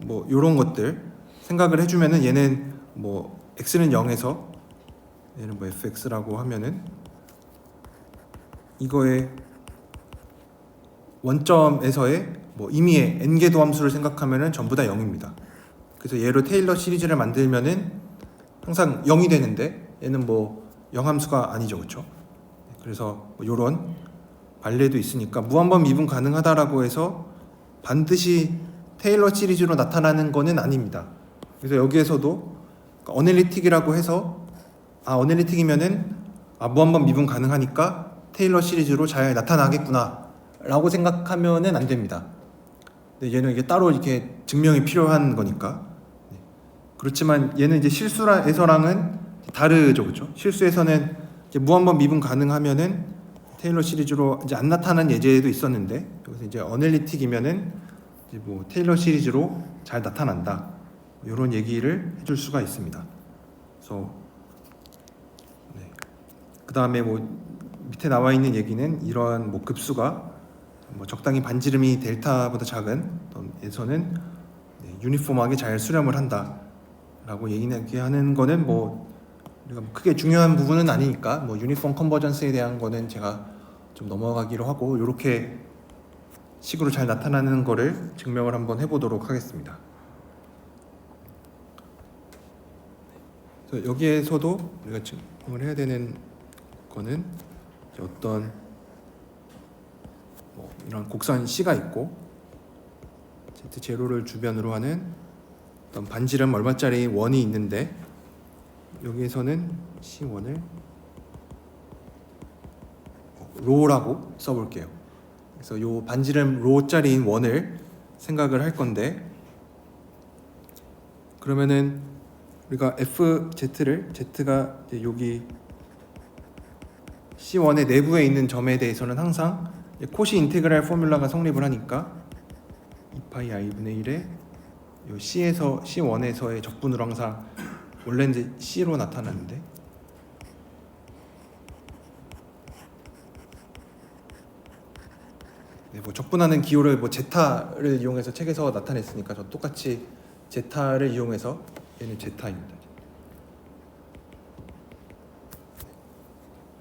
뭐 요런 것들 생각을 해주면은, 얘는 뭐 x는 0에서 얘는 뭐 fx라고 하면은 이거의 원점에서의 뭐 임의의 n개 도함수를 생각하면은 전부 다 0입니다. 그래서 얘로 테일러 시리즈를 만들면은 항상 0이 되는데 얘는 뭐 영함수가 아니죠, 그렇죠? 그래서 뭐 요런 발레도 있으니까 무한번 미분 가능하다라고 해서 반드시 테일러 시리즈로 나타나는 거는 아닙니다. 그래서 여기에서도 어널리틱이라고 해서 어널리틱이면은 무한번 미분 가능하니까 테일러 시리즈로 잘 나타나겠구나 라고 생각하면은 안 됩니다. 근데 얘는 이게 따로 이렇게 증명이 필요한 거니까. 그렇지만 얘는 이제 실수에서랑은 다르죠, 그렇죠? 실수에서는 이제 무한번 미분 가능하면은 테일러 시리즈로 이제 안 나타난 예제도 있었는데, 여기서 이제 어널리틱이면은 이제 뭐 테일러 시리즈로 잘 나타난다, 이런 얘기를 해줄 수가 있습니다. 그래서 네. 그 다음에 뭐 밑에 나와 있는 얘기는 이러한 뭐 급수가 뭐 적당히 반지름이 델타보다 작은 에서는 유니폼하게 잘 수렴을 한다라고 얘기하는 거는 뭐 우리가 크게 중요한 부분은 아니니까 뭐 유니폼 컨버전스에 대한 거는 제가 좀 넘어가기로 하고, 이렇게 식으로 잘 나타나는 거를 증명을 한번 해보도록 하겠습니다. 그래서 여기에서도 우리가 증명을 해야 되는 거는 어떤 뭐 이런 곡선 C가 있고 Z0를 주변으로 하는 어떤 반지름 얼마짜리 원이 있는데, 여기에서는 C1을 로라고 써볼게요. 그래서 요 반지름 로짜리인 원을 생각을 할 건데, 그러면은 우리가 FZ를 Z가 이제 여기 C1의 내부에 있는 점에 대해서는 항상 코시 인테그랄 포뮬라가 성립을 하니까 2파이 i분의 1에 요 C1에서의 적분으로 항상 원래는 이제 C로 나타나는데 네, 뭐 적분하는 기호를 뭐 제타를 이용해서 책에서 나타냈으니까 저 똑같이 제타를 이용해서 얘는 제타입니다.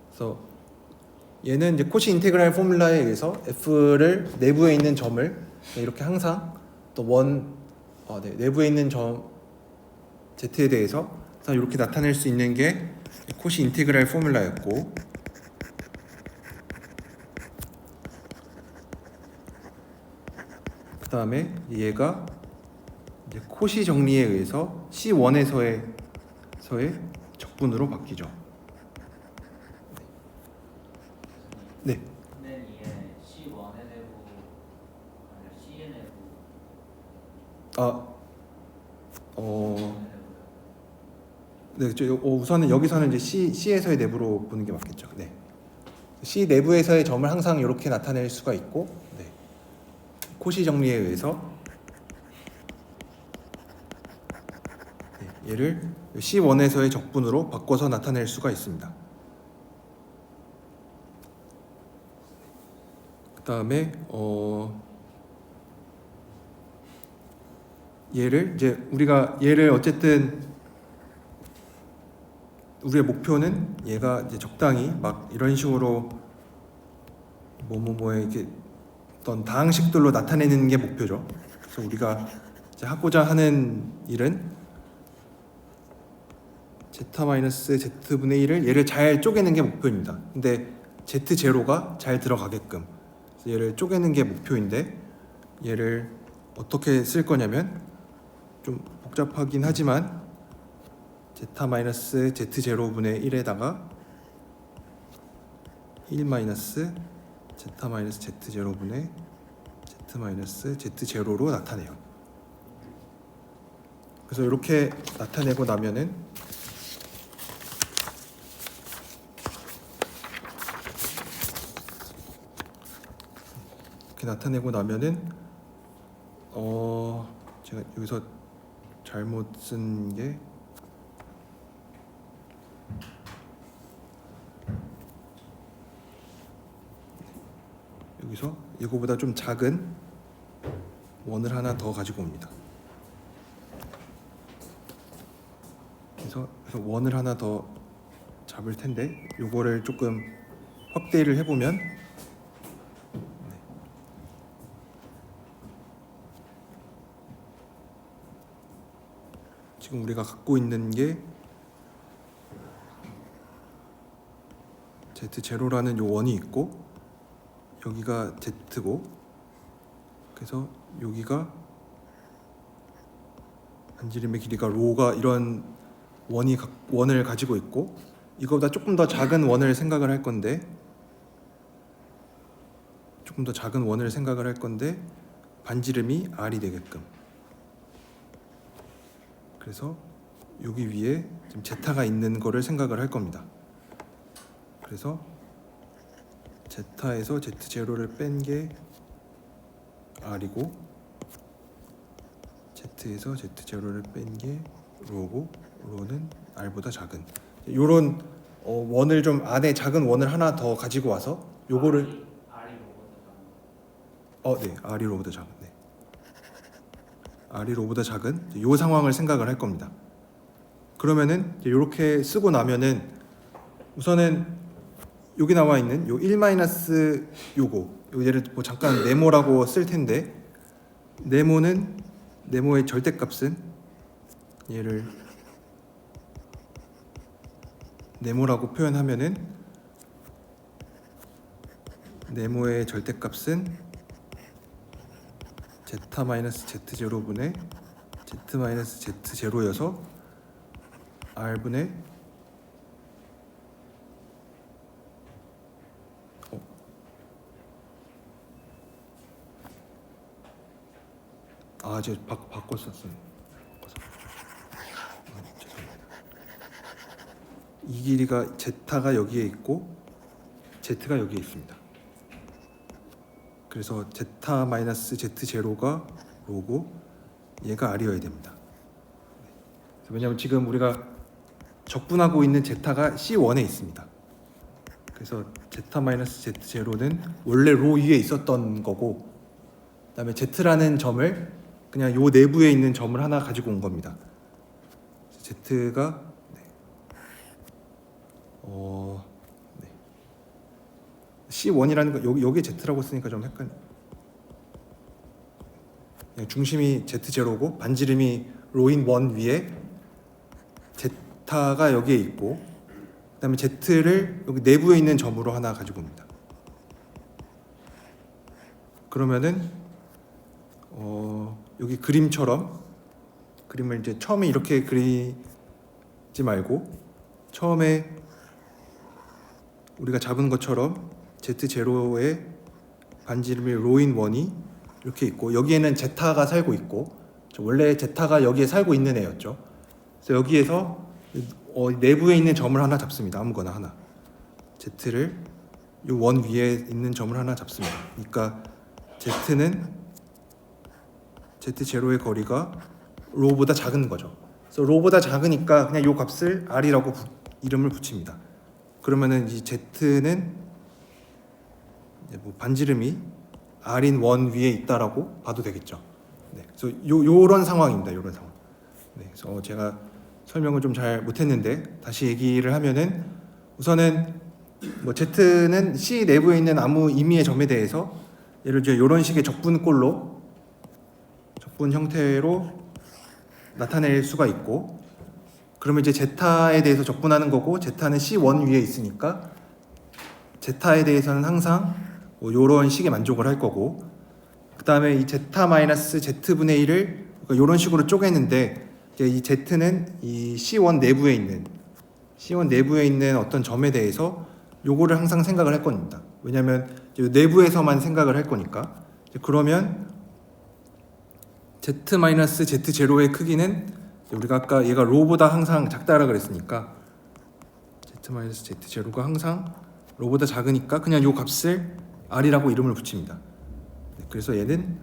그래서 얘는 이제 코시 인테그랄 포뮬라에 의해서 f를 내부에 있는 점을 이렇게 항상 또 내부에 있는 점 z에 대해서 이렇게 나타낼 수 있는 게 코시 인테그랄 포뮬라였고, 그 다음에 얘가 이제 코시 정리에 의해서 C1에서의 적분으로 바뀌죠. 네. 근데 이게 C1의 내부 아니라 C의 내부 네, 우선은 여기서는 이제 C에서의 내부로 보는 게 맞겠죠. 네. C 내부에서의 점을 항상 이렇게 나타낼 수가 있고, 네. 코시 정리에 의해서 얘를 C1에서의 적분으로 바꿔서 나타낼 수가 있습니다. 그 다음에 우리가 얘를 어쨌든 우리의 목표는 얘가 이제 적당히 막 이런 식으로 이렇게 어떤 다항식들로 나타내는 게 목표죠. 그래서 우리가 이제 하고자 하는 일은 z-z분의 1을 얘를 잘 쪼개는 게 목표입니다. 근데 z0가 잘 들어가게끔 얘를 쪼개는 게 목표인데, 얘를 어떻게 쓸 거냐면 좀 복잡하긴 하지만 z-z0분의 1에다가 1-z-z0분의 z-z0로 나타내요. 그래서 이렇게 나타내고 나면은 제가 여기서 잘못 쓴 게 여기서 이거보다 좀 작은 원을 하나 더 가지고 옵니다. 그래서 원을 하나 더 잡을 텐데, 요거를 조금 확대를 해보면 지금 우리가 갖고 있는 게 Z0라는 요 원이 있고, 여기가 Z고, 그래서 여기가 반지름의 길이가 로가 이런 원을 가지고 있고, 이거보다 조금 더 작은 원을 생각을 할 건데 반지름이 R이 되게끔, 그래서 여기 위에 지금 제타가 있는 거를 생각을 할 겁니다. 그래서 제타에서 Z0를 뺀 게 R이고, Z에서 Z0를 뺀 게 로고, 로는 R보다 작은 요런 원을 좀 안에 작은 원을 하나 더 가지고 와서 요거를 R이 로보다 작은 네, R이 로보다 작은, 네. R이 로보다 작은 요 상황을 생각을 할 겁니다. 그러면은 이렇게 쓰고 나면은 우선은 여기 나와 있는 요 1 마이너스 요 얘를 뭐 잠깐 네모라고 쓸 텐데, 네모의 절대값은 얘를 네모라고 표현하면은 네모의 절대값은 z-z0분의 z-z0여서 r분의 제가 바꿨었어요. 죄송합니다. 이 길이가 z가 여기에 있고 z가 여기에 있습니다. 그래서 z-z0가 로고 얘가 R이어야 됩니다. 왜냐하면 지금 우리가 적분하고 있는 제타가 C1에 있습니다. 그래서 Z-Z0는 원래 로 위에 있었던 거고, 그다음에 Z라는 점을 그냥 요 내부에 있는 점을 하나 가지고 온 겁니다. Z가 C1이라는 거 여기 Z라고 쓰니까 좀 헷갈려. 중심이 Z0고 반지름이 로인 1 위에 Z가 여기에 있고, 그다음에 Z를 여기 내부에 있는 점으로 하나 가지고 옵니다. 그러면은 여기 그림처럼 그림을 이제 처음에 이렇게 그리지 말고 처음에 우리가 잡은 것처럼 Z0의 반지름이 로인 1이 이렇게 있고, 여기에는 제타가 살고 있고, 원래 제타가 여기에 살고 있는 애였죠. 그래서 여기에서 내부에 있는 점을 하나 잡습니다. 아무거나 하나. Z를 이 원 위에 있는 점을 하나 잡습니다. 그러니까 Z는 Z0의 거리가 로보다 작은 거죠. 그래서 로보다 작으니까 그냥 이 값을 R이라고 이름을 붙입니다. 그러면은 이 Z는 뭐 반지름이 R인 1 위에 있다라고 봐도 되겠죠. 네, 그래서 요런 상황입니다. 요런 상황. 네, 그래서 제가 설명을 좀 잘 못했는데 다시 얘기를 하면은, 우선은 뭐 Z는 C 내부에 있는 아무 임의의 점에 대해서 예를 들어 이런 식의 적분 형태로 나타낼 수가 있고, 그러면 이제 제타에 대해서 적분하는 거고, 제타는 C1 위에 있으니까 제타에 대해서는 항상 뭐 이런 식의 만족을 할 거고, 그 다음에 이 제타 마이너스 Z분의 1을 이런 식으로 쪼개는데, 이제 이 Z는 이 C1 내부에 있는 어떤 점에 대해서 요거를 항상 생각을 할 겁니다. 왜냐하면 내부에서만 생각을 할 거니까. 그러면 Z-Z0의 크기는 우리가 아까 얘가 로보다 항상 작다라 그랬으니까 Z-Z0가 항상 로보다 작으니까 그냥 요 값을 R이라고 이름을 붙입니다. 그래서 얘는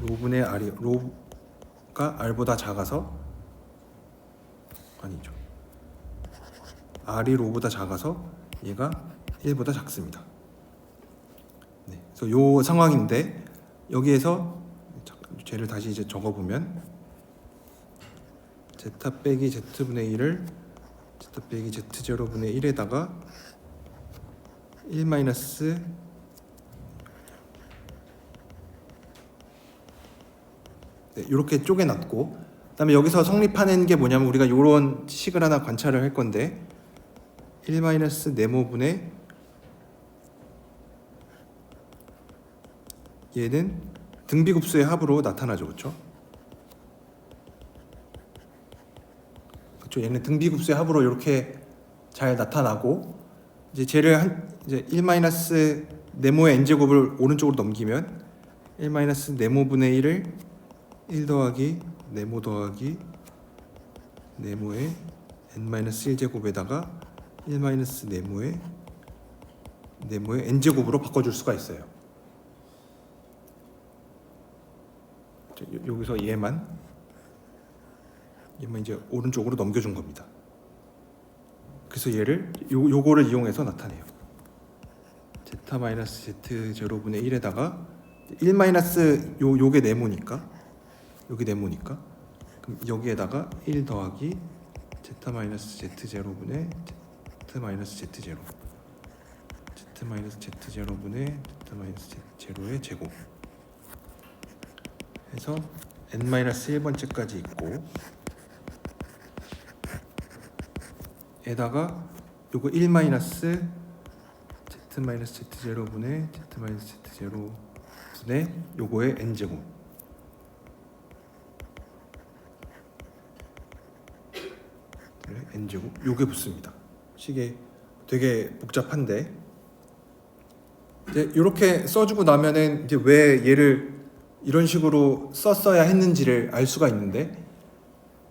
로분의 R이, 로가 R보다 작아서, 아니죠, R이 로보다 작아서 얘가 1보다 작습니다. 네, 그래서 요 상황인데, 여기에서 쟤를 다시 이제 적어보면 Z 빼기 Z분의 1을 Z 빼기 Z0분의 1에다가 1 마이너스 이렇게 쪼개놨고, 그다음에 여기서 성립하는 게 뭐냐면, 우리가 이런 식을 하나 관찰을 할 건데, 1 마이너스 네모분의 얘는 등비급수의 합으로 나타나죠, 그렇죠? 그렇죠. 얘는 등비급수의 합으로 이렇게 잘 나타나고, 이제 쟤를 이제 1 마이너스 네모의 n제곱을 오른쪽으로 넘기면 1 마이너스 네모분의 1을 1 더하기 네모 더하기 네모의 n-1제곱에다가 1 마이너스 네모의 n제곱으로 바꿔줄 수가 있어요. 여기서 얘만 이제 오른쪽으로 넘겨준 겁니다. 그래서 얘를 요거를 이용해서 나타내요. Z-Z0분의 1에다가 1 마이너스 요게 네모니까, 여기 네모니까, 그럼 여기에다가 1 더하기 Z-Z0분의 Z-Z0 Z-Z0분의 Z-Z0의 제곱 해서 n-1번째까지 있고, 에다가 요거 1 마이너스 Z-Z0분의 Z-Z0분의 요거의 n제곱, n제곱 요게 붙습니다. 식이 되게 복잡한데, 이제 이렇게 써주고 나면은 이제 왜 얘를 이런 식으로 썼어야 했는지를 알 수가 있는데,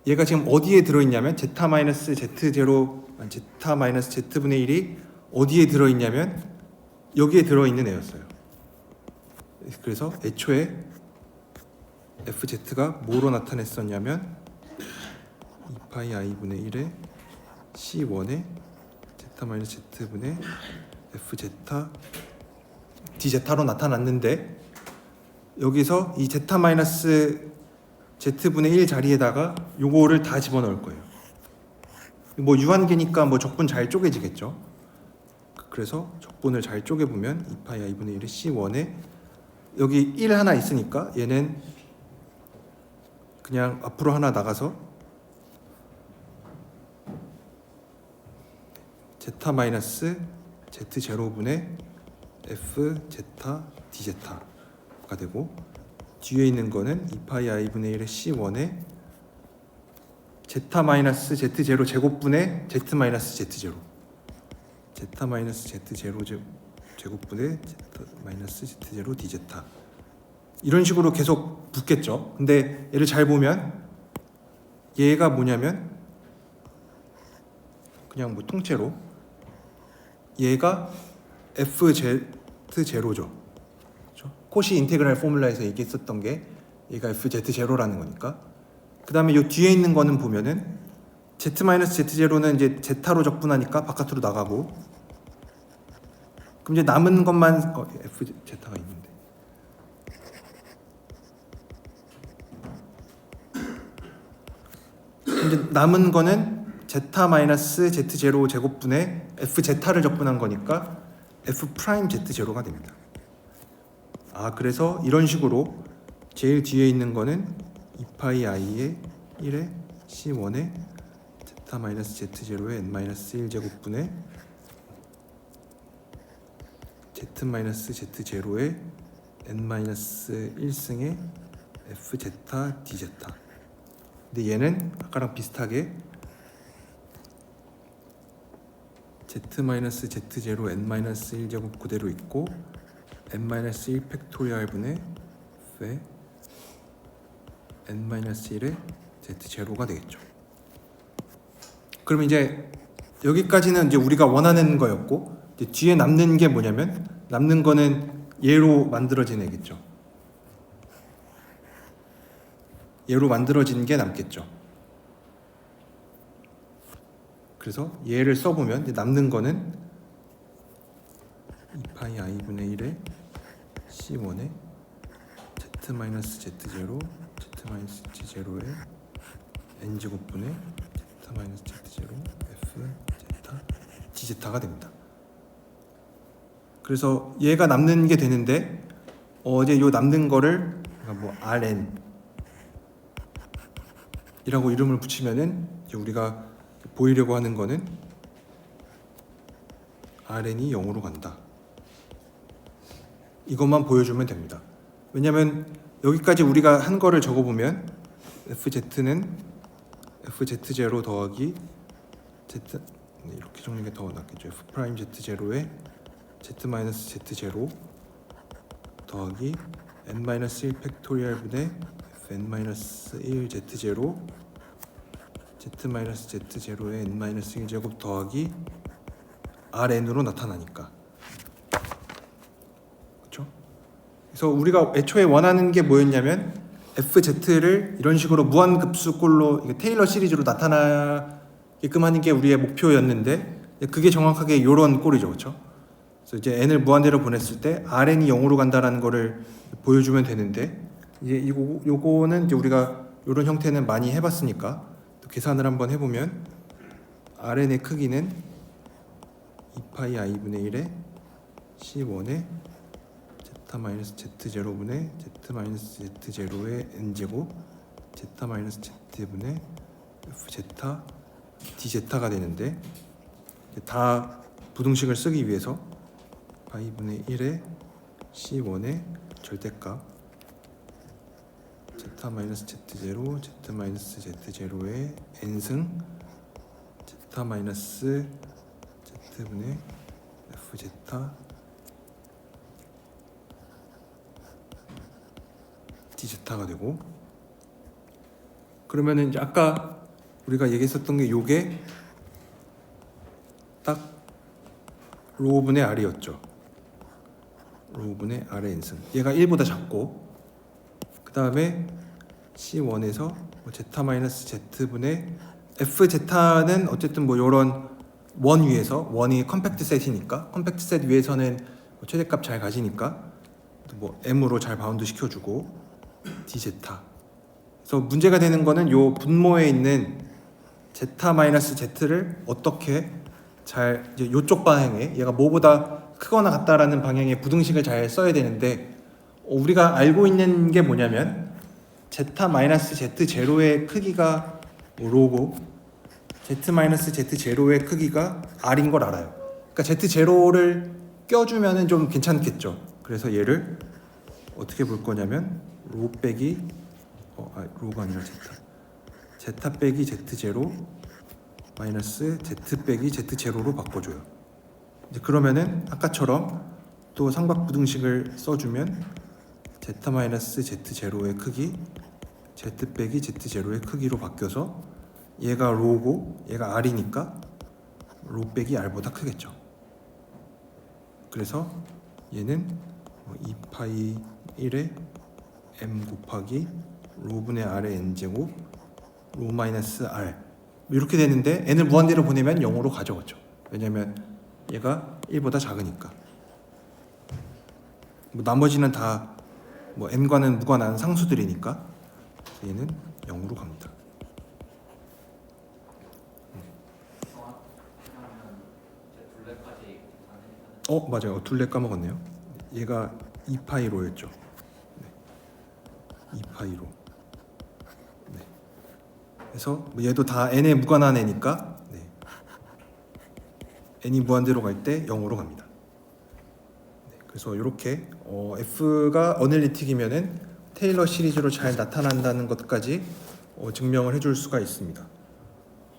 얘가 지금 어디에 들어있냐면 Z-Z0 Z-Z분의 1이 어디에 들어있냐면 여기에 들어있는 애였어요. 그래서 애초에 fz가 뭐로 나타냈었냐면 2파이 i분의 1에 c1에 z 마이너스 z분의 fz dz로 나타났는데 여기서 이 z 마이너스 z분의 1 자리에다가 요거를 다 집어넣을 거예요. 뭐 유한계니까 뭐 적분 잘 쪼개지겠죠. 그래서 적분을 잘 쪼개보면 2파이 i분의 1의 c1에 여기 1 하나 있으니까 얘는 그냥 앞으로 하나 나가서 z 마이너스 z0분의 f z dz가 되고 뒤에 있는 거는 2파이 i분의 1의 c1에 z 마이너스 z0 제곱분의 z 마이너스 z0 z 마이너스 z0 제곱분의 z 마이너스 z0 dz 이런 식으로 계속 붙겠죠. 근데 얘를 잘 보면 얘가 뭐냐면 그냥 뭐 통째로 얘가 fz0죠. 그렇죠? 코시 인테그랄 포뮬라에서 얘기했었던 게 얘가 fz0라는 거니까. 그 다음에 이 뒤에 있는 거는 보면은 z-z0는 이제 z로 적분하니까 바깥으로 나가고, 그럼 이제 남은 것만 fz가 있는데 그럼 이제 남은 거는 z-z0 제곱분의 fz를 적분한 거니까 f'z0가 됩니다. 그래서 이런 식으로 제일 뒤에 있는 거는 2파이 i의 1에 c1에 z-z0의 n-1 제곱분의 z-z0의 n-1승의 fz dz. 근데 얘는 아까랑 비슷하게 z-z0 n-1 제곱 그대로 있고 n-1 팩토리얼분의 f의 n-1의 z0가 되겠죠. 그럼 이제 여기까지는 이제 우리가 원하는 거였고, 이제 뒤에 남는 게 뭐냐면 남는 거는 얘로 만들어진 애겠죠. 얘로 만들어진 게 남겠죠. 그래서 얘를 써보면 이제 남는 거는 2파이 i분의 1에 c1에 z-z0 z-z0의 n제곱분의 z-z0 f z dz가 됩니다. 그래서 얘가 남는 게 되는데 이제 요 남는 거를 뭐 rn 이라고 이름을 붙이면은 이제 우리가 보이려고 하는 거는 rn이 0으로 간다. 이것만 보여주면 됩니다. 왜냐면 여기까지 우리가 한 거를 적어보면 fz는 fz0 더하기 z 이렇게 적는 게 더 낫겠죠. f'z0에 z-z0 더하기 n-1 팩토리얼분의 fn-1 z0 z-z0의 n-1 제곱 더하기 rn으로 나타나니까. 그렇죠? 그래서 우리가 애초에 원하는 게 뭐였냐면 fz를 이런 식으로 무한급수꼴로 테일러 시리즈로 나타나게끔 하는 게 우리의 목표였는데 그게 정확하게 이런 꼴이죠. 그렇죠? 그래서 이제 n을 무한대로 보냈을 때 rn이 0으로 간다라는 거를 보여주면 되는데, 이제 요거는 이제 우리가 이런 형태는 많이 해봤으니까 또 계산을 한번 해보면 rn의 크기는 2파이 i분의 1에 c1에 z-z0분의 z-z0의 n제곱 z-z분의 fz dz가 되는데, 다 부등식을 쓰기 위해서 파이분의 1에 c1의 절대값 z-z0 z-z0의 n승 z-z분의 fz dz가 되고, 그러면은 이제 아까 우리가 얘기했었던 게 요게 딱 로우분의 r이었죠. 로우분의 r의 n승. 얘가 1보다 작고, 그 다음에 C1에서 뭐 Z-Z분의 FZ는 어쨌든 뭐 요런 원 위에서 원이 컴팩트 셋이니까 컴팩트 셋 위에서는 뭐 최대값 잘 가지니까 뭐 M으로 잘 바운드 시켜주고 DZ. 그래서 문제가 되는 거는 요 분모에 있는 Z-Z를 어떻게 잘 이제 요쪽 방향에 얘가 뭐보다 크거나 같다라는 방향의 부등식을 잘 써야 되는데 우리가 알고 있는 게 뭐냐면 Z-Z0의 크기가 로고 Z-Z0의 크기가 R인 걸 알아요. 그러니까 Z0를 껴주면은 좀 괜찮겠죠. 그래서 얘를 어떻게 볼 거냐면 로 빼기 로가 아니라 Z 빼기 Z0 마이너스 Z 빼기 Z0로 바꿔줘요. 이제 그러면은 아까처럼 또 삼각부등식을 써주면 Z-Z0의 크기 Z 빼기 Z0의 크기로 바뀌어서 얘가 로고 얘가 R이니까 로 빼기 R보다 크겠죠. 그래서 얘는 2파이 1에 M 곱하기 로분의 R의 N제곱 로 마이너스 R 이렇게 되는데 N을 무한대로 보내면 0으로 가져오죠. 왜냐면 얘가 1보다 작으니까. 뭐 나머지는 다 뭐 N과는 무관한 상수들이니까 얘는 0으로 갑니다. 맞아요. 둘레 까먹었네요. 얘가 2파이로였죠. 네. 2파이로. 네. 그래서 뭐 얘도 다 n에 무관한 애니까 네. n이 무한대로 갈 때 0으로 갑니다. 네. 그래서 이렇게 f가 어널리틱이면은 테일러 시리즈로 잘 나타난다는 것까지 증명을 해줄 수가 있습니다.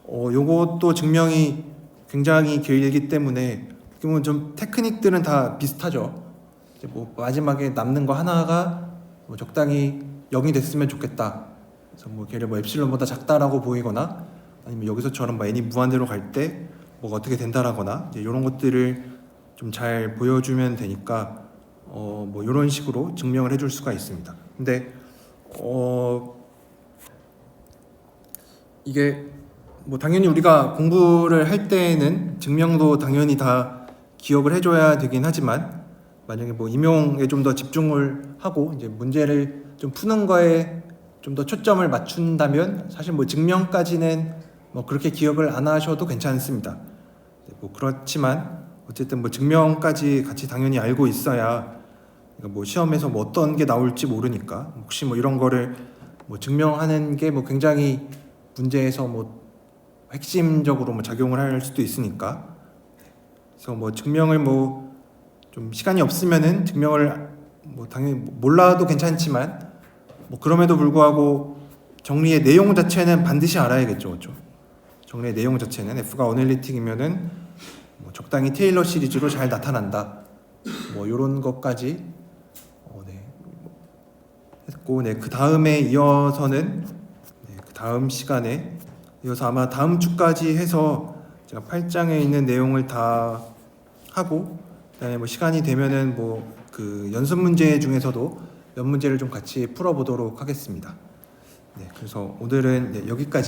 요것도 증명이 굉장히 길기 때문에 그러면 좀 테크닉들은 다 비슷하죠. 이제 뭐 마지막에 남는 거 하나가 뭐 적당히 0이 됐으면 좋겠다. 그래서 뭐 걔를 뭐 엡실론보다 작다라고 보이거나 아니면 여기서처럼 뭐 n이 무한대로 갈 때 뭐가 어떻게 된다라거나 이제 이런 것들을 좀 잘 보여주면 되니까 뭐 이런 식으로 증명을 해줄 수가 있습니다. 근데 이게 뭐 당연히 우리가 공부를 할 때는 증명도 당연히 다 기억을 해줘야 되긴 하지만 만약에 뭐 임용에 좀 더 집중을 하고 이제 문제를 좀 푸는 거에 좀 더 초점을 맞춘다면 사실 뭐 증명까지는 뭐 그렇게 기억을 안 하셔도 괜찮습니다. 뭐 그렇지만 어쨌든 뭐 증명까지 같이 당연히 알고 있어야 뭐 시험에서 뭐 어떤 게 나올지 모르니까 혹시 뭐 이런 거를 뭐 증명하는 게 뭐 굉장히 문제에서 뭐 핵심적으로 뭐 작용을 할 수도 있으니까 그래서 뭐 증명을 뭐 좀 시간이 없으면은 증명을 뭐 당연히 몰라도 괜찮지만 뭐 그럼에도 불구하고 정리의 내용 자체는 반드시 알아야겠죠, 그렇죠? 정리의 내용 자체는 F가 어널리틱이면은 뭐 적당히 테일러 시리즈로 잘 나타난다. 뭐 이런 것까지 했고, 그 다음에 이어서는 그 다음 시간에 이어서 아마 다음 주까지 해서 제가 8장에 있는 내용을 다 하고 그다음에 뭐 시간이 되면은 뭐 그 연습 문제 중에서도 몇 문제를 좀 같이 풀어보도록 하겠습니다. 네, 그래서 오늘은 여기까지.